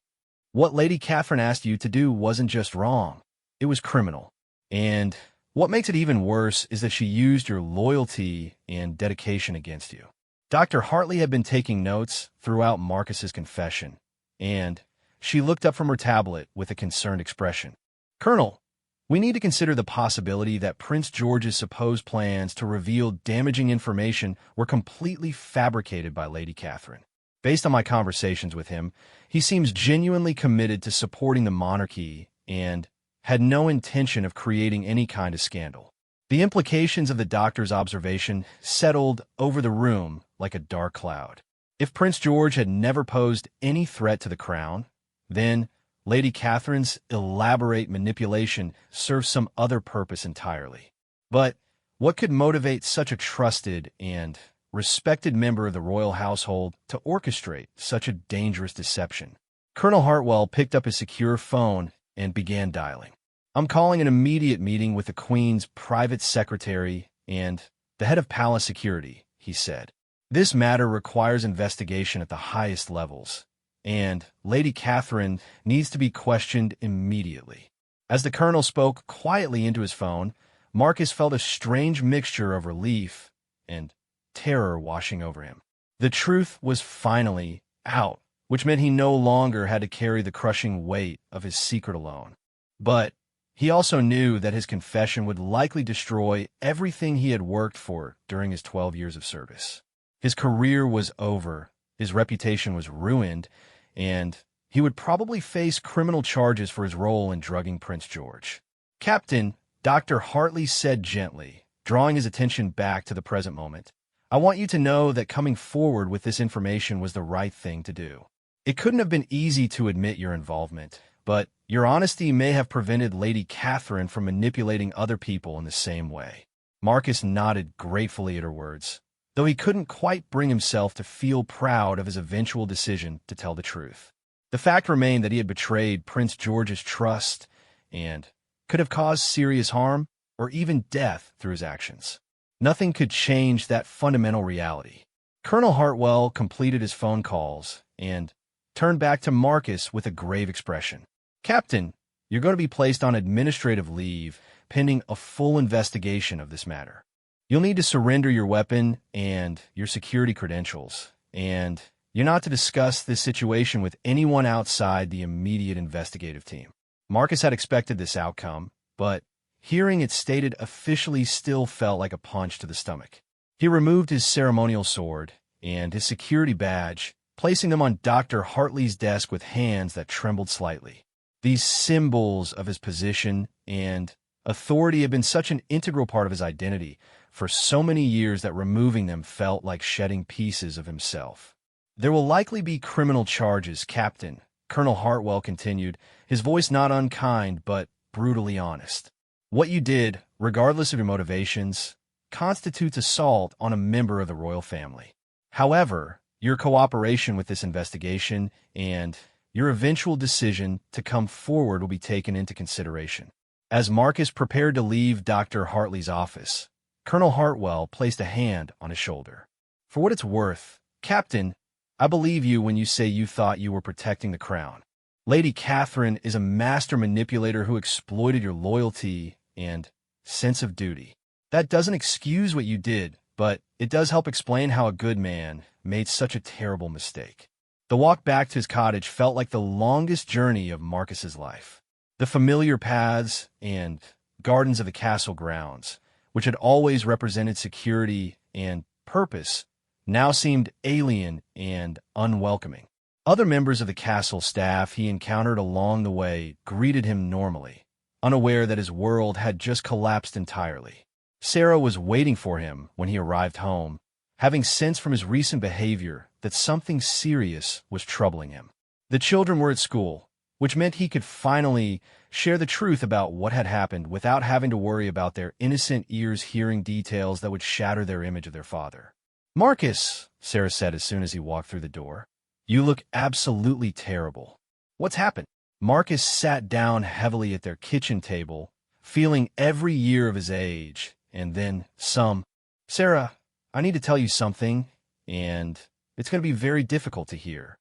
A: What Lady Catherine asked you to do wasn't just wrong, it was criminal. And what makes it even worse is that she used your loyalty and dedication against you. Dr. Hartley had been taking notes throughout Marcus's confession, and she looked up from her tablet with a concerned expression. Colonel, we need to consider the possibility that Prince George's supposed plans to reveal damaging information were completely fabricated by Lady Catherine. Based on my conversations with him, he seems genuinely committed to supporting the monarchy and had no intention of creating any kind of scandal. The implications of the doctor's observation settled over the room like a dark cloud. If Prince George had never posed any threat to the crown, then Lady Catherine's elaborate manipulation served some other purpose entirely. But what could motivate such a trusted and respected member of the royal household to orchestrate such a dangerous deception? Colonel Hartwell picked up his secure phone and began dialing. "I'm calling an immediate meeting with the Queen's private secretary and the head of palace security," he said. "This matter requires investigation at the highest levels, and Lady Catherine needs to be questioned immediately." As the colonel spoke quietly into his phone, Marcus felt a strange mixture of relief and terror washing over him. The truth was finally out, which meant he no longer had to carry the crushing weight of his secret alone. But he also knew that his confession would likely destroy everything he had worked for during his 12 years of service. His career was over, his reputation was ruined, and he would probably face criminal charges for his role in drugging Prince George. "Captain," Dr. Hartley said gently, drawing his attention back to the present moment, "I want you to know that coming forward with this information was the right thing to do. It couldn't have been easy to admit your involvement, but your honesty may have prevented Lady Catherine from manipulating other people in the same way." Marcus nodded gratefully at her words, though he couldn't quite bring himself to feel proud of his eventual decision to tell the truth. The fact remained that he had betrayed Prince George's trust and could have caused serious harm or even death through his actions. Nothing could change that fundamental reality. Colonel Hartwell completed his phone calls and turned back to Marcus with a grave expression. "Captain, you're going to be placed on administrative leave pending a full investigation of this matter. You'll need to surrender your weapon and your security credentials, and you're not to discuss this situation with anyone outside the immediate investigative team." Marcus had expected this outcome, but hearing it stated officially still felt like a punch to the stomach. He removed his ceremonial sword and his security badge, placing them on Dr. Hartley's desk with hands that trembled slightly. These symbols of his position and authority had been such an integral part of his identity for so many years that removing them felt like shedding pieces of himself. "There will likely be criminal charges, Captain," Colonel Hartwell continued, his voice not unkind but brutally honest. "What you did, regardless of your motivations, constitutes assault on a member of the royal family. However, your cooperation with this investigation and your eventual decision to come forward will be taken into consideration." As Marcus prepared to leave Dr. Hartley's office, Colonel Hartwell placed a hand on his shoulder. "For what it's worth, Captain, I believe you when you say you thought you were protecting the crown. Lady Catherine is a master manipulator who exploited your loyalty and sense of duty. That doesn't excuse what you did, but it does help explain how a good man made such a terrible mistake." The walk back to his cottage felt like the longest journey of Marcus's life. The familiar paths and gardens of the castle grounds, which had always represented security and purpose, now seemed alien and unwelcoming. Other members of the castle staff he encountered along the way greeted him normally, unaware that his world had just collapsed entirely. Sarah was waiting for him when he arrived home, having sensed from his recent behavior that something serious was troubling him. The children were at school, which meant he could finally share the truth about what had happened without having to worry about their innocent ears hearing details that would shatter their image of their father. "Marcus," Sarah said as soon as he walked through the door, "you look absolutely terrible. What's happened?" Marcus sat down heavily at their kitchen table, feeling every year of his age, and then some. "Sarah, I need to tell you something, and it's going to be very difficult to hear."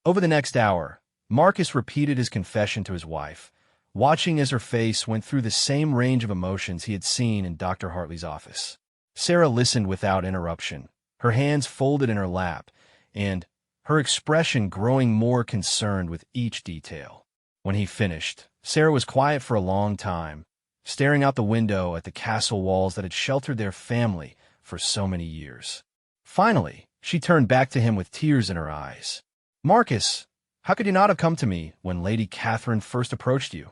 A: Over the next hour, Marcus repeated his confession to his wife, watching as her face went through the same range of emotions he had seen in Dr. Hartley's office. Sarah listened without interruption, her hands folded in her lap, and her expression growing more concerned with each detail. When he finished, Sarah was quiet for a long time, staring out the window at the castle walls that had sheltered their family for so many years. Finally, she turned back to him with tears in her eyes. "Marcus, how could you not have come to me when Lady Catherine first approached you?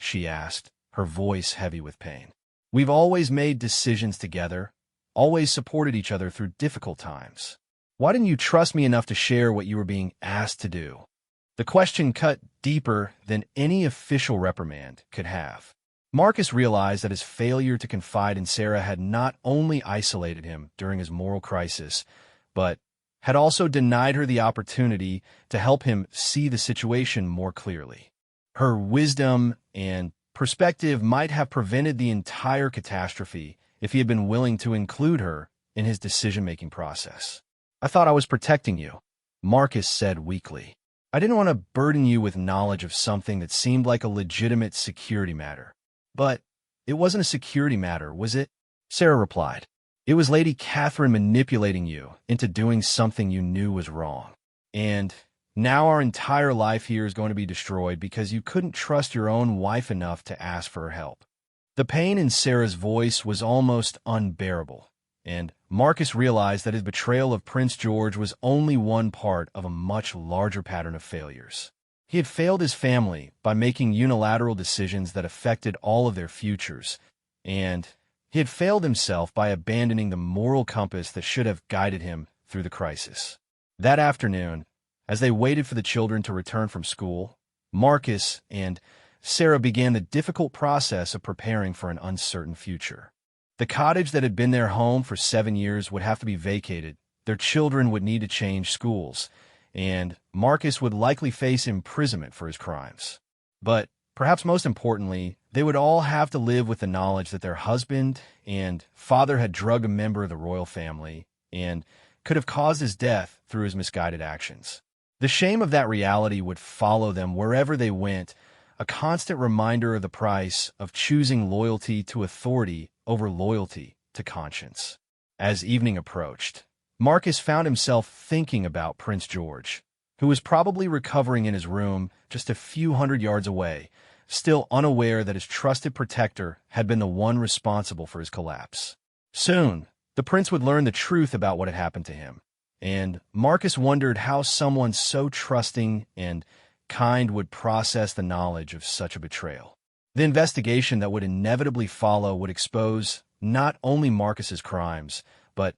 A: she asked, her voice heavy with pain. "We've always made decisions together, always supported each other through difficult times. Why didn't you trust me enough to share what you were being asked to do?" The question cut deeper than any official reprimand could have. Marcus realized that his failure to confide in Sarah had not only isolated him during his moral crisis, but had also denied her the opportunity to help him see the situation more clearly. Her wisdom and perspective might have prevented the entire catastrophe if he had been willing to include her in his decision-making process. "I thought I was protecting you," Marcus said weakly. "I didn't want to burden you with knowledge of something that seemed like a legitimate security matter." "But it wasn't a security matter, was it?" Sarah replied. "It was Lady Catherine manipulating you into doing something you knew was wrong. And now our entire life here is going to be destroyed because you couldn't trust your own wife enough to ask for her help." The pain in Sarah's voice was almost unbearable, and Marcus realized that his betrayal of Prince George was only one part of a much larger pattern of failures. He had failed his family by making unilateral decisions that affected all of their futures, and he had failed himself by abandoning the moral compass that should have guided him through the crisis. That afternoon, as they waited for the children to return from school, Marcus and Sarah began the difficult process of preparing for an uncertain future. The cottage that had been their home for 7 years would have to be vacated, their children would need to change schools, and Marcus would likely face imprisonment for his crimes. But perhaps most importantly, they would all have to live with the knowledge that their husband and father had drugged a member of the royal family and could have caused his death through his misguided actions. The shame of that reality would follow them wherever they went, a constant reminder of the price of choosing loyalty to authority over loyalty to conscience. As evening approached, Marcus found himself thinking about Prince George, who was probably recovering in his room just a few hundred yards away, still unaware that his trusted protector had been the one responsible for his collapse. Soon, the prince would learn the truth about what had happened to him, and Marcus wondered how someone so trusting and kind would process the knowledge of such a betrayal. The investigation that would inevitably follow would expose not only Marcus's crimes, but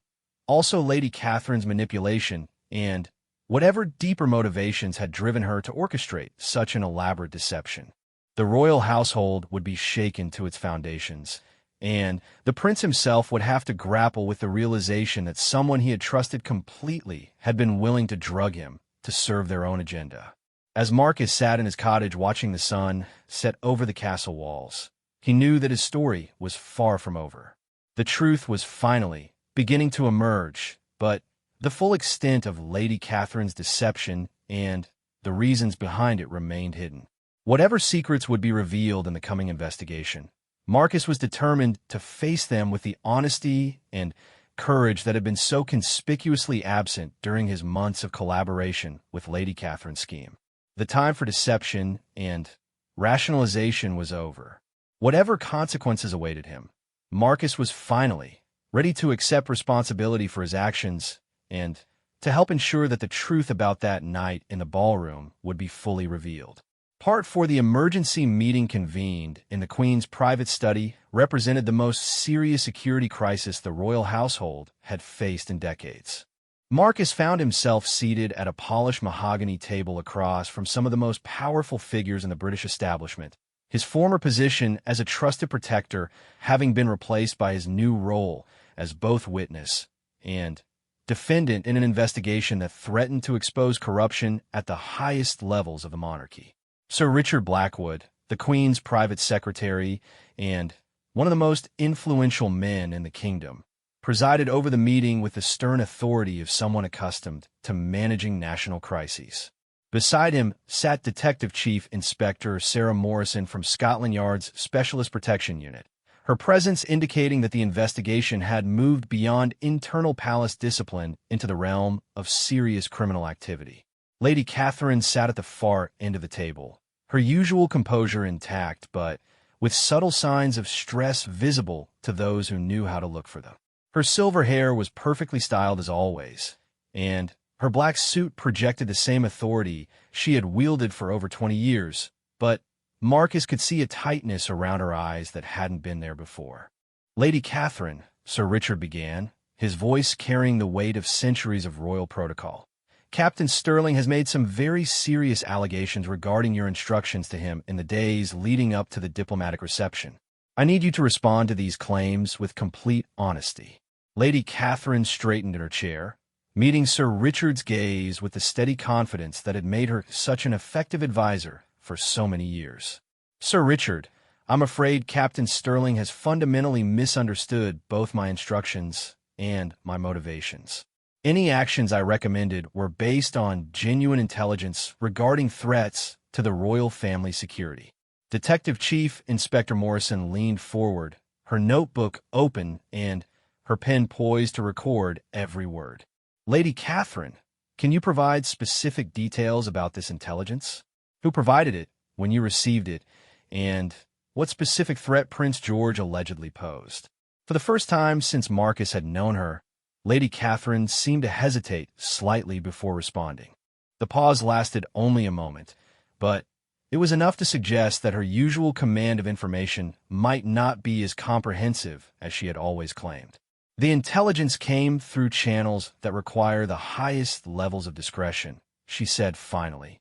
A: also Lady Catherine's manipulation and whatever deeper motivations had driven her to orchestrate such an elaborate deception. The royal household would be shaken to its foundations, and the prince himself would have to grapple with the realization that someone he had trusted completely had been willing to drug him to serve their own agenda. As Marcus sat in his cottage watching the sun set over the castle walls, he knew that his story was far from over. The truth was finally beginning to emerge, but the full extent of Lady Catherine's deception and the reasons behind it remained hidden. Whatever secrets would be revealed in the coming investigation, Marcus was determined to face them with the honesty and courage that had been so conspicuously absent during his months of collaboration with Lady Catherine's scheme. The time for deception and rationalization was over. Whatever consequences awaited him, Marcus was finally ready to accept responsibility for his actions and to help ensure that the truth about that night in the ballroom would be fully revealed. Part 4, the emergency meeting convened in the Queen's private study, represented the most serious security crisis the royal household had faced in decades. Marcus found himself seated at a polished mahogany table across from some of the most powerful figures in the British establishment, his former position as a trusted protector having been replaced by his new role as both witness and defendant in an investigation that threatened to expose corruption at the highest levels of the monarchy. Sir Richard Blackwood, the Queen's private secretary and one of the most influential men in the kingdom, presided over the meeting with the stern authority of someone accustomed to managing national crises. Beside him sat Detective Chief Inspector Sarah Morrison from Scotland Yard's Specialist Protection Unit, her presence indicating that the investigation had moved beyond internal palace discipline into the realm of serious criminal activity. Lady Catherine sat at the far end of the table, her usual composure intact, but with subtle signs of stress visible to those who knew how to look for them. Her silver hair was perfectly styled as always, and her black suit projected the same authority she had wielded for over 20 years, but Marcus could see a tightness around her eyes that hadn't been there before. "Lady Catherine," Sir Richard began, his voice carrying the weight of centuries of royal protocol. "Captain Sterling has made some very serious allegations regarding your instructions to him in the days leading up to the diplomatic reception. I need you to respond to these claims with complete honesty." Lady Catherine straightened in her chair, meeting Sir Richard's gaze with the steady confidence that had made her such an effective advisor for so many years. "Sir Richard, I'm afraid Captain Sterling has fundamentally misunderstood both my instructions and my motivations. Any actions I recommended were based on genuine intelligence regarding threats to the royal family security." Detective Chief Inspector Morrison leaned forward, her notebook open and her pen poised to record every word. "Lady Catherine, can you provide specific details about this intelligence? Who provided it, when you received it, and what specific threat Prince George allegedly posed?" For the first time since Marcus had known her, Lady Catherine seemed to hesitate slightly before responding. The pause lasted only a moment, but it was enough to suggest that her usual command of information might not be as comprehensive as she had always claimed. "The intelligence came through channels that require the highest levels of discretion," she said finally.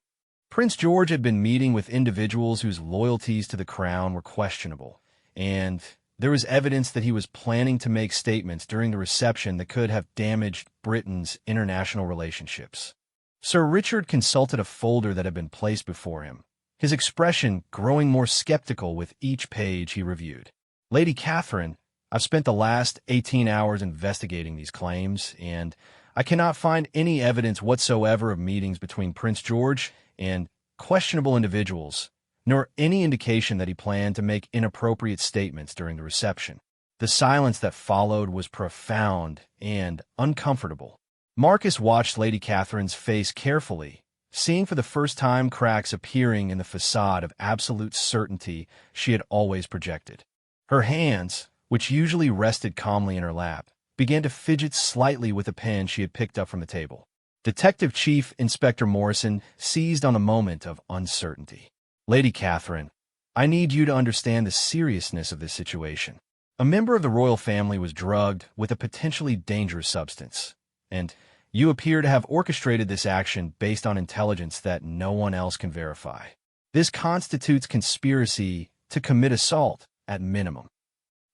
A: "Prince George had been meeting with individuals whose loyalties to the crown were questionable, and there was evidence that he was planning to make statements during the reception that could have damaged Britain's international relationships." Sir Richard consulted a folder that had been placed before him, his expression growing more skeptical with each page he reviewed. "Lady Catherine, I've spent the last 18 hours investigating these claims, and I cannot find any evidence whatsoever of meetings between Prince George and questionable individuals, nor any indication that he planned to make inappropriate statements during the reception." The silence that followed was profound and uncomfortable. Marcus watched Lady Catherine's face carefully, seeing for the first time cracks appearing in the facade of absolute certainty she had always projected. Her hands, which usually rested calmly in her lap, began to fidget slightly with a pen she had picked up from the table. Detective Chief Inspector Morrison seized on a moment of uncertainty. "Lady Catherine, I need you to understand the seriousness of this situation. A member of the royal family was drugged with a potentially dangerous substance, and you appear to have orchestrated this action based on intelligence that no one else can verify. This constitutes conspiracy to commit assault, at minimum."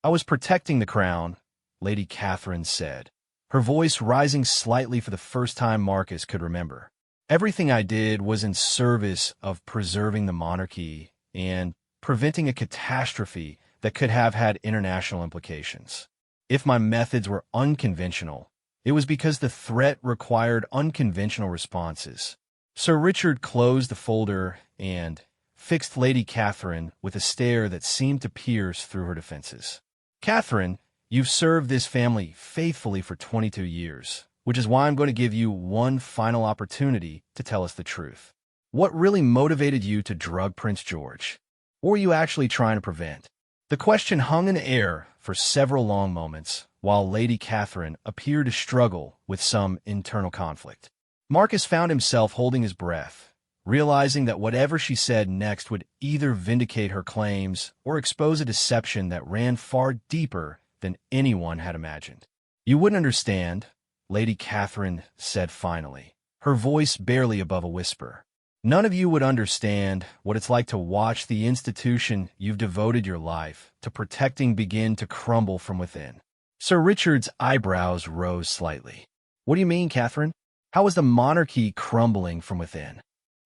A: "I was protecting the crown," Lady Catherine said, her voice rising slightly for the first time Marcus could remember. "Everything I did was in service of preserving the monarchy and preventing a catastrophe that could have had international implications. If my methods were unconventional, it was because the threat required unconventional responses." Sir Richard closed the folder and fixed Lady Catherine with a stare that seemed to pierce through her defenses. "Catherine, you've served this family faithfully for 22 years, which is why I'm going to give you one final opportunity to tell us the truth. What really motivated you to drug Prince George? What were you actually trying to prevent?" The question hung in the air for several long moments, while Lady Catherine appeared to struggle with some internal conflict. Marcus found himself holding his breath, realizing that whatever she said next would either vindicate her claims or expose a deception that ran far deeper than anyone had imagined. "You wouldn't understand," Lady Catherine said finally, her voice barely above a whisper. "None of you would understand what it's like to watch the institution you've devoted your life to protecting begin to crumble from within." Sir Richard's eyebrows rose slightly. "What do you mean, Catherine? How is the monarchy crumbling from within?"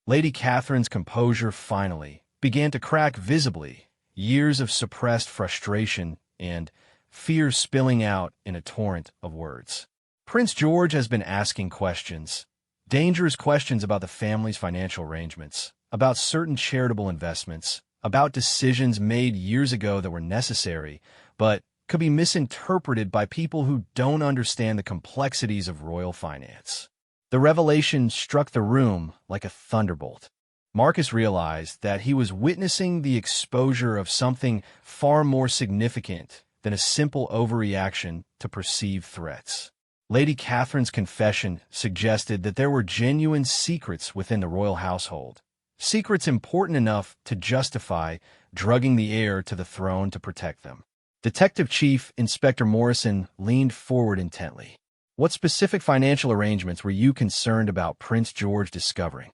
A: Lady Catherine's composure finally began to crack visibly, years of suppressed frustration and fear spilling out in a torrent of words. "Prince George has been asking questions, dangerous questions about the family's financial arrangements, about certain charitable investments, about decisions made years ago that were necessary, but could be misinterpreted by people who don't understand the complexities of royal finance." The revelation struck the room like a thunderbolt. Marcus realized that he was witnessing the exposure of something far more significant than a simple overreaction to perceived threats. Lady Catherine's confession suggested that there were genuine secrets within the royal household, secrets important enough to justify drugging the heir to the throne to protect them. Detective Chief Inspector Morrison leaned forward intently. What specific financial arrangements were you concerned about Prince George discovering?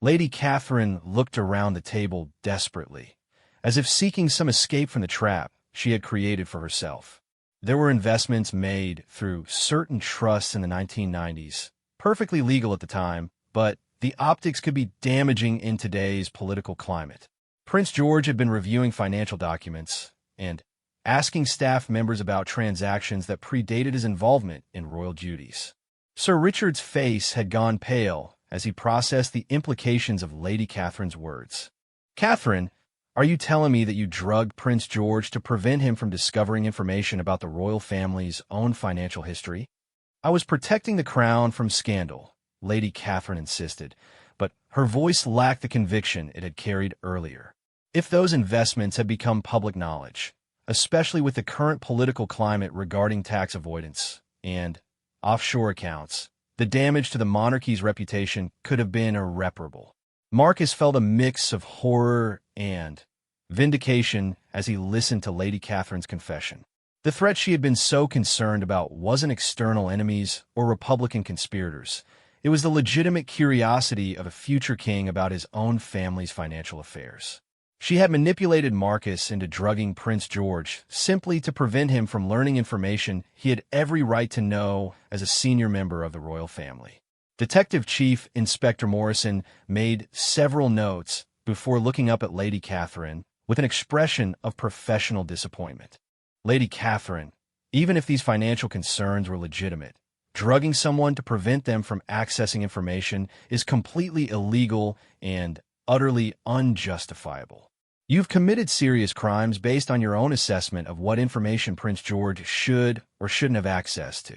A: Lady Catherine looked around the table desperately, as if seeking some escape from the trap she had created for herself. There were investments made through certain trusts in the 1990s, perfectly legal at the time, but the optics could be damaging in today's political climate. Prince George had been reviewing financial documents and asking staff members about transactions that predated his involvement in royal duties. Sir Richard's face had gone pale as he processed the implications of Lady Catherine's words. "Catherine, are you telling me that you drugged Prince George to prevent him from discovering information about the royal family's own financial history?" "I was protecting the crown from scandal," Lady Catherine insisted, but her voice lacked the conviction it had carried earlier. If those investments had become public knowledge, especially with the current political climate regarding tax avoidance and offshore accounts, the damage to the monarchy's reputation could have been irreparable. Marcus felt a mix of horror and vindication as he listened to Lady Catherine's confession. The threat she had been so concerned about wasn't external enemies or Republican conspirators. It was the legitimate curiosity of a future king about his own family's financial affairs. She had manipulated Marcus into drugging Prince George simply to prevent him from learning information he had every right to know as a senior member of the royal family. Detective Chief Inspector Morrison made several notes before looking up at Lady Catherine with an expression of professional disappointment. "Lady Catherine, even if these financial concerns were legitimate, drugging someone to prevent them from accessing information is completely illegal and utterly unjustifiable. You've committed serious crimes based on your own assessment of what information Prince George should or shouldn't have access to.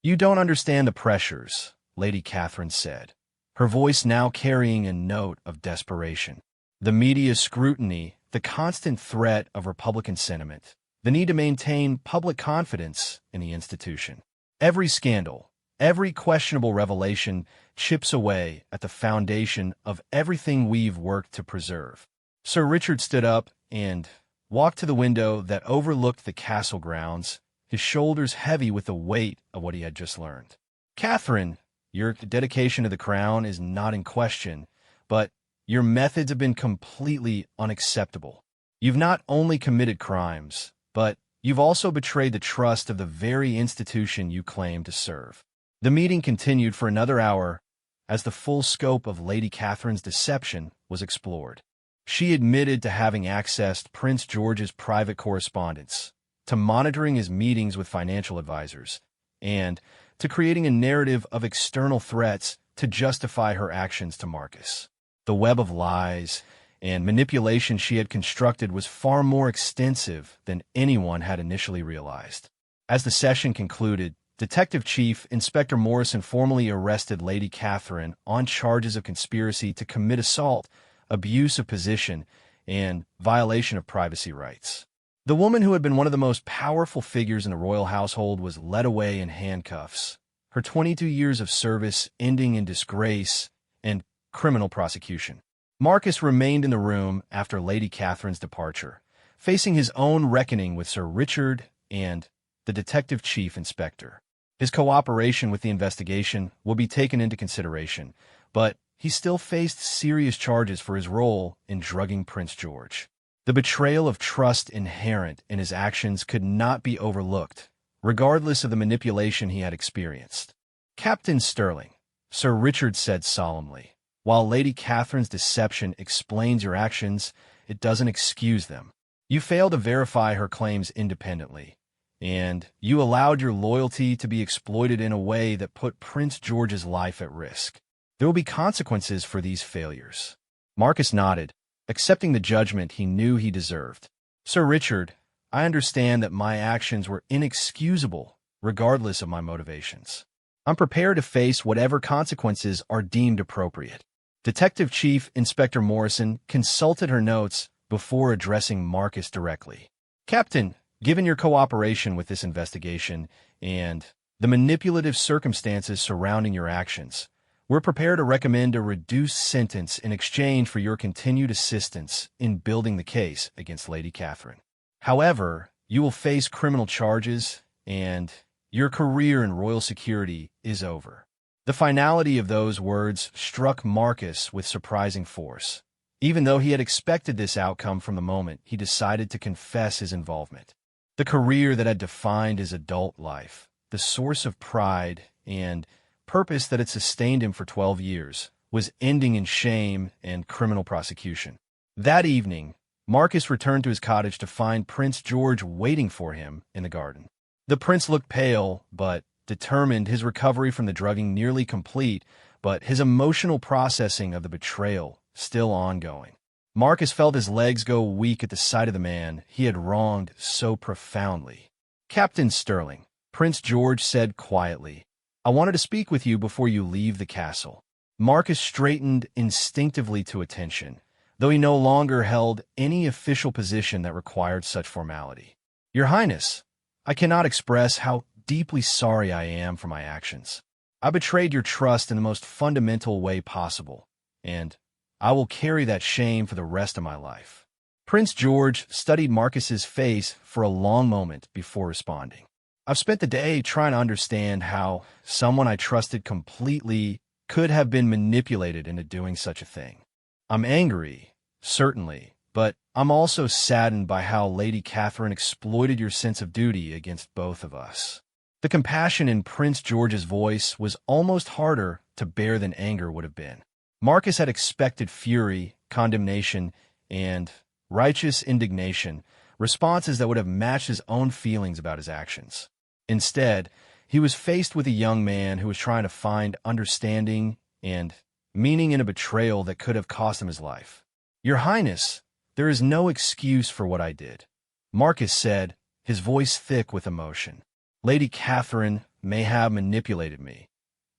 A: You don't understand the pressures," Lady Catherine said, her voice now carrying a note of desperation. "The media's scrutiny, the constant threat of Republican sentiment, the need to maintain public confidence in the institution. Every scandal, every questionable revelation chips away at the foundation of everything we've worked to preserve." Sir Richard stood up and walked to the window that overlooked the castle grounds, his shoulders heavy with the weight of what he had just learned. "Catherine, your dedication to the crown is not in question, but your methods have been completely unacceptable. You've not only committed crimes, but you've also betrayed the trust of the very institution you claim to serve." The meeting continued for another hour as the full scope of Lady Catherine's deception was explored. She admitted to having accessed Prince George's private correspondence, to monitoring his meetings with financial advisors, and to creating a narrative of external threats to justify her actions to Marcus. The web of lies and manipulation she had constructed was far more extensive than anyone had initially realized. As the session concluded, Detective Chief Inspector Morrison formally arrested Lady Catherine on charges of conspiracy to commit assault, abuse of position, and violation of privacy rights. The woman who had been one of the most powerful figures in the royal household was led away in handcuffs, her 22 years of service ending in disgrace and criminal prosecution. Marcus remained in the room after Lady Catherine's departure, facing his own reckoning with Sir Richard and the detective chief inspector. His cooperation with the investigation will be taken into consideration, but he still faced serious charges for his role in drugging Prince George. The betrayal of trust inherent in his actions could not be overlooked, regardless of the manipulation he had experienced. "Captain Sterling," Sir Richard said solemnly, "while Lady Catherine's deception explains your actions, it doesn't excuse them. You failed to verify her claims independently, and you allowed your loyalty to be exploited in a way that put Prince George's life at risk. There will be consequences for these failures." Marcus nodded, accepting the judgment he knew he deserved. "Sir Richard, I understand that my actions were inexcusable, regardless of my motivations. I'm prepared to face whatever consequences are deemed appropriate." Detective Chief Inspector Morrison consulted her notes before addressing Marcus directly. "Captain, given your cooperation with this investigation and the manipulative circumstances surrounding your actions, We're prepared to recommend a reduced sentence in exchange for your continued assistance in building the case against Lady Catherine. However, you will face criminal charges, and your career in royal security is over." The finality of those words struck Marcus with surprising force. Even though he had expected this outcome from the moment he decided to confess his involvement. The career that had defined his adult life, the source of pride and purpose that had sustained him for 12 years, was ending in shame and criminal prosecution. That evening, Marcus returned to his cottage to find Prince George waiting for him in the garden. The prince looked pale, but determined, his recovery from the drugging nearly complete, but his emotional processing of the betrayal still ongoing. Marcus felt his legs go weak at the sight of the man he had wronged so profoundly. "Captain Sterling," Prince George said quietly, "I wanted to speak with you before you leave the castle." Marcus straightened instinctively to attention, though he no longer held any official position that required such formality. "Your Highness, I cannot express how deeply sorry I am for my actions. I betrayed your trust in the most fundamental way possible, and I will carry that shame for the rest of my life." Prince George studied Marcus's face for a long moment before responding. "I've spent the day trying to understand how someone I trusted completely could have been manipulated into doing such a thing. I'm angry, certainly, but I'm also saddened by how Lady Catherine exploited your sense of duty against both of us." The compassion in Prince George's voice was almost harder to bear than anger would have been. Marcus had expected fury, condemnation, and righteous indignation, responses that would have matched his own feelings about his actions. Instead, he was faced with a young man who was trying to find understanding and meaning in a betrayal that could have cost him his life. "Your Highness, there is no excuse for what I did," Marcus said, his voice thick with emotion. "Lady Catherine may have manipulated me,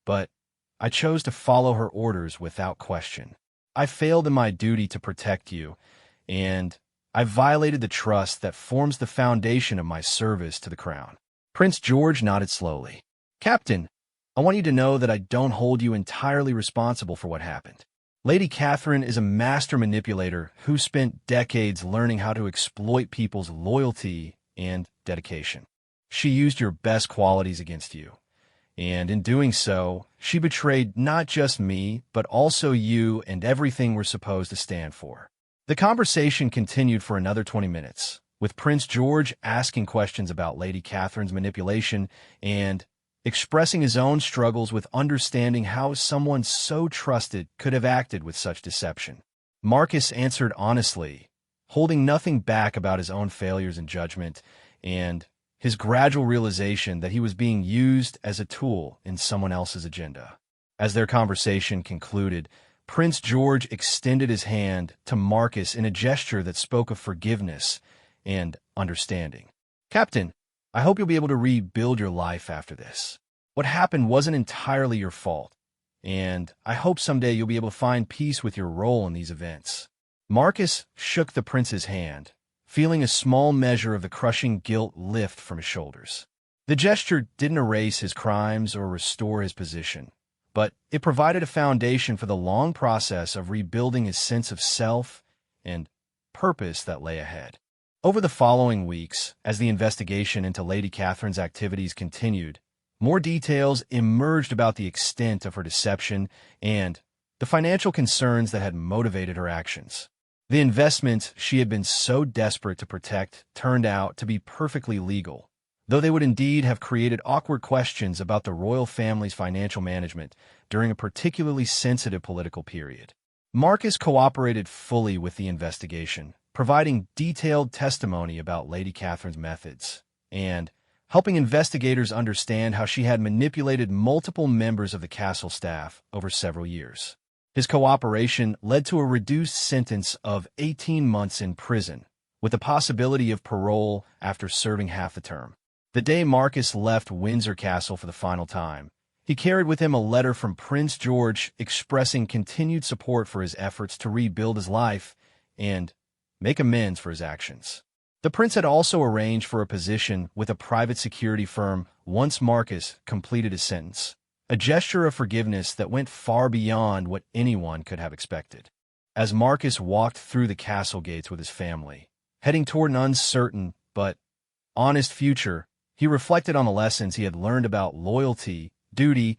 A: but I chose to follow her orders without question. I failed in my duty to protect you, and I violated the trust that forms the foundation of my service to the crown." Prince George nodded slowly. "Captain, I want you to know that I don't hold you entirely responsible for what happened. Lady Catherine is a master manipulator who spent decades learning how to exploit people's loyalty and dedication. She used your best qualities against you, and in doing so, she betrayed not just me, but also you and everything we're supposed to stand for." The conversation continued for another 20 minutes, with Prince George asking questions about Lady Catherine's manipulation and expressing his own struggles with understanding how someone so trusted could have acted with such deception. Marcus answered honestly, holding nothing back about his own failures in judgment and his gradual realization that he was being used as a tool in someone else's agenda. As their conversation concluded, Prince George extended his hand to Marcus in a gesture that spoke of forgiveness and understanding. "Captain, I hope you'll be able to rebuild your life after this. What happened wasn't entirely your fault, and I hope someday you'll be able to find peace with your role in these events." Marcus shook the prince's hand, feeling a small measure of the crushing guilt lift from his shoulders. The gesture didn't erase his crimes or restore his position, but it provided a foundation for the long process of rebuilding his sense of self and purpose that lay ahead. Over the following weeks, as the investigation into Lady Catherine's activities continued, more details emerged about the extent of her deception and the financial concerns that had motivated her actions. The investments she had been so desperate to protect turned out to be perfectly legal, though they would indeed have created awkward questions about the royal family's financial management during a particularly sensitive political period. Marcus cooperated fully with the investigation, providing detailed testimony about Lady Catherine's methods and helping investigators understand how she had manipulated multiple members of the castle staff over several years. His cooperation led to a reduced sentence of 18 months in prison, with the possibility of parole after serving half the term. The day Marcus left Windsor Castle for the final time, he carried with him a letter from Prince George expressing continued support for his efforts to rebuild his life and make amends for his actions. The prince had also arranged for a position with a private security firm once Marcus completed his sentence, a gesture of forgiveness that went far beyond what anyone could have expected. As Marcus walked through the castle gates with his family, heading toward an uncertain but honest future, he reflected on the lessons he had learned about loyalty, duty,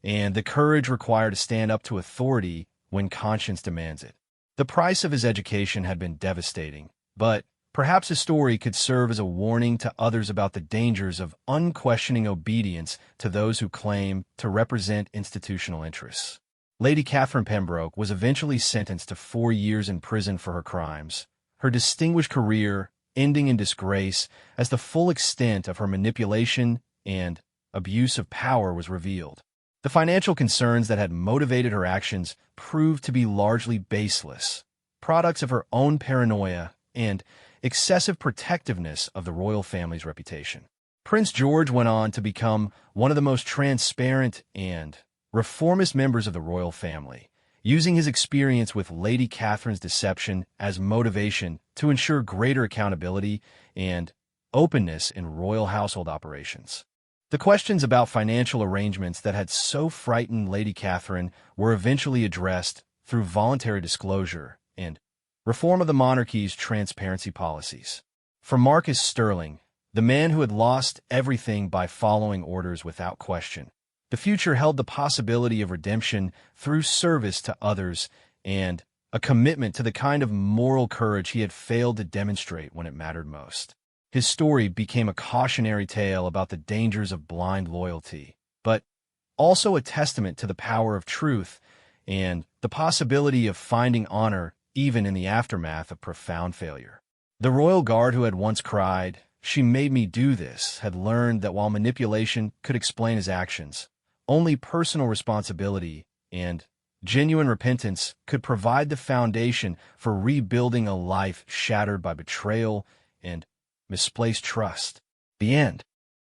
A: and the courage required to stand up to authority when conscience demands it. The price of his education had been devastating, but perhaps his story could serve as a warning to others about the dangers of unquestioning obedience to those who claim to represent institutional interests. Lady Catherine Pembroke was eventually sentenced to 4 years in prison for her crimes, her distinguished career ending in disgrace as the full extent of her manipulation and abuse of power was revealed. The financial concerns that had motivated her actions proved to be largely baseless, products of her own paranoia and excessive protectiveness of the royal family's reputation. Prince George went on to become one of the most transparent and reformist members of the royal family, using his experience with Lady Catherine's deception as motivation to ensure greater accountability and openness in royal household operations. The questions about financial arrangements that had so frightened Lady Catherine were eventually addressed through voluntary disclosure and reform of the monarchy's transparency policies. For Marcus Sterling, the man who had lost everything by following orders without question, the future held the possibility of redemption through service to others and a commitment to the kind of moral courage he had failed to demonstrate when it mattered most. His story became a cautionary tale about the dangers of blind loyalty, but also a testament to the power of truth and the possibility of finding honor even in the aftermath of profound failure. The royal guard who had once cried, "She made me do this," had learned that while manipulation could explain his actions, only personal responsibility and genuine repentance could provide the foundation for rebuilding a life shattered by betrayal and misplaced trust. The end.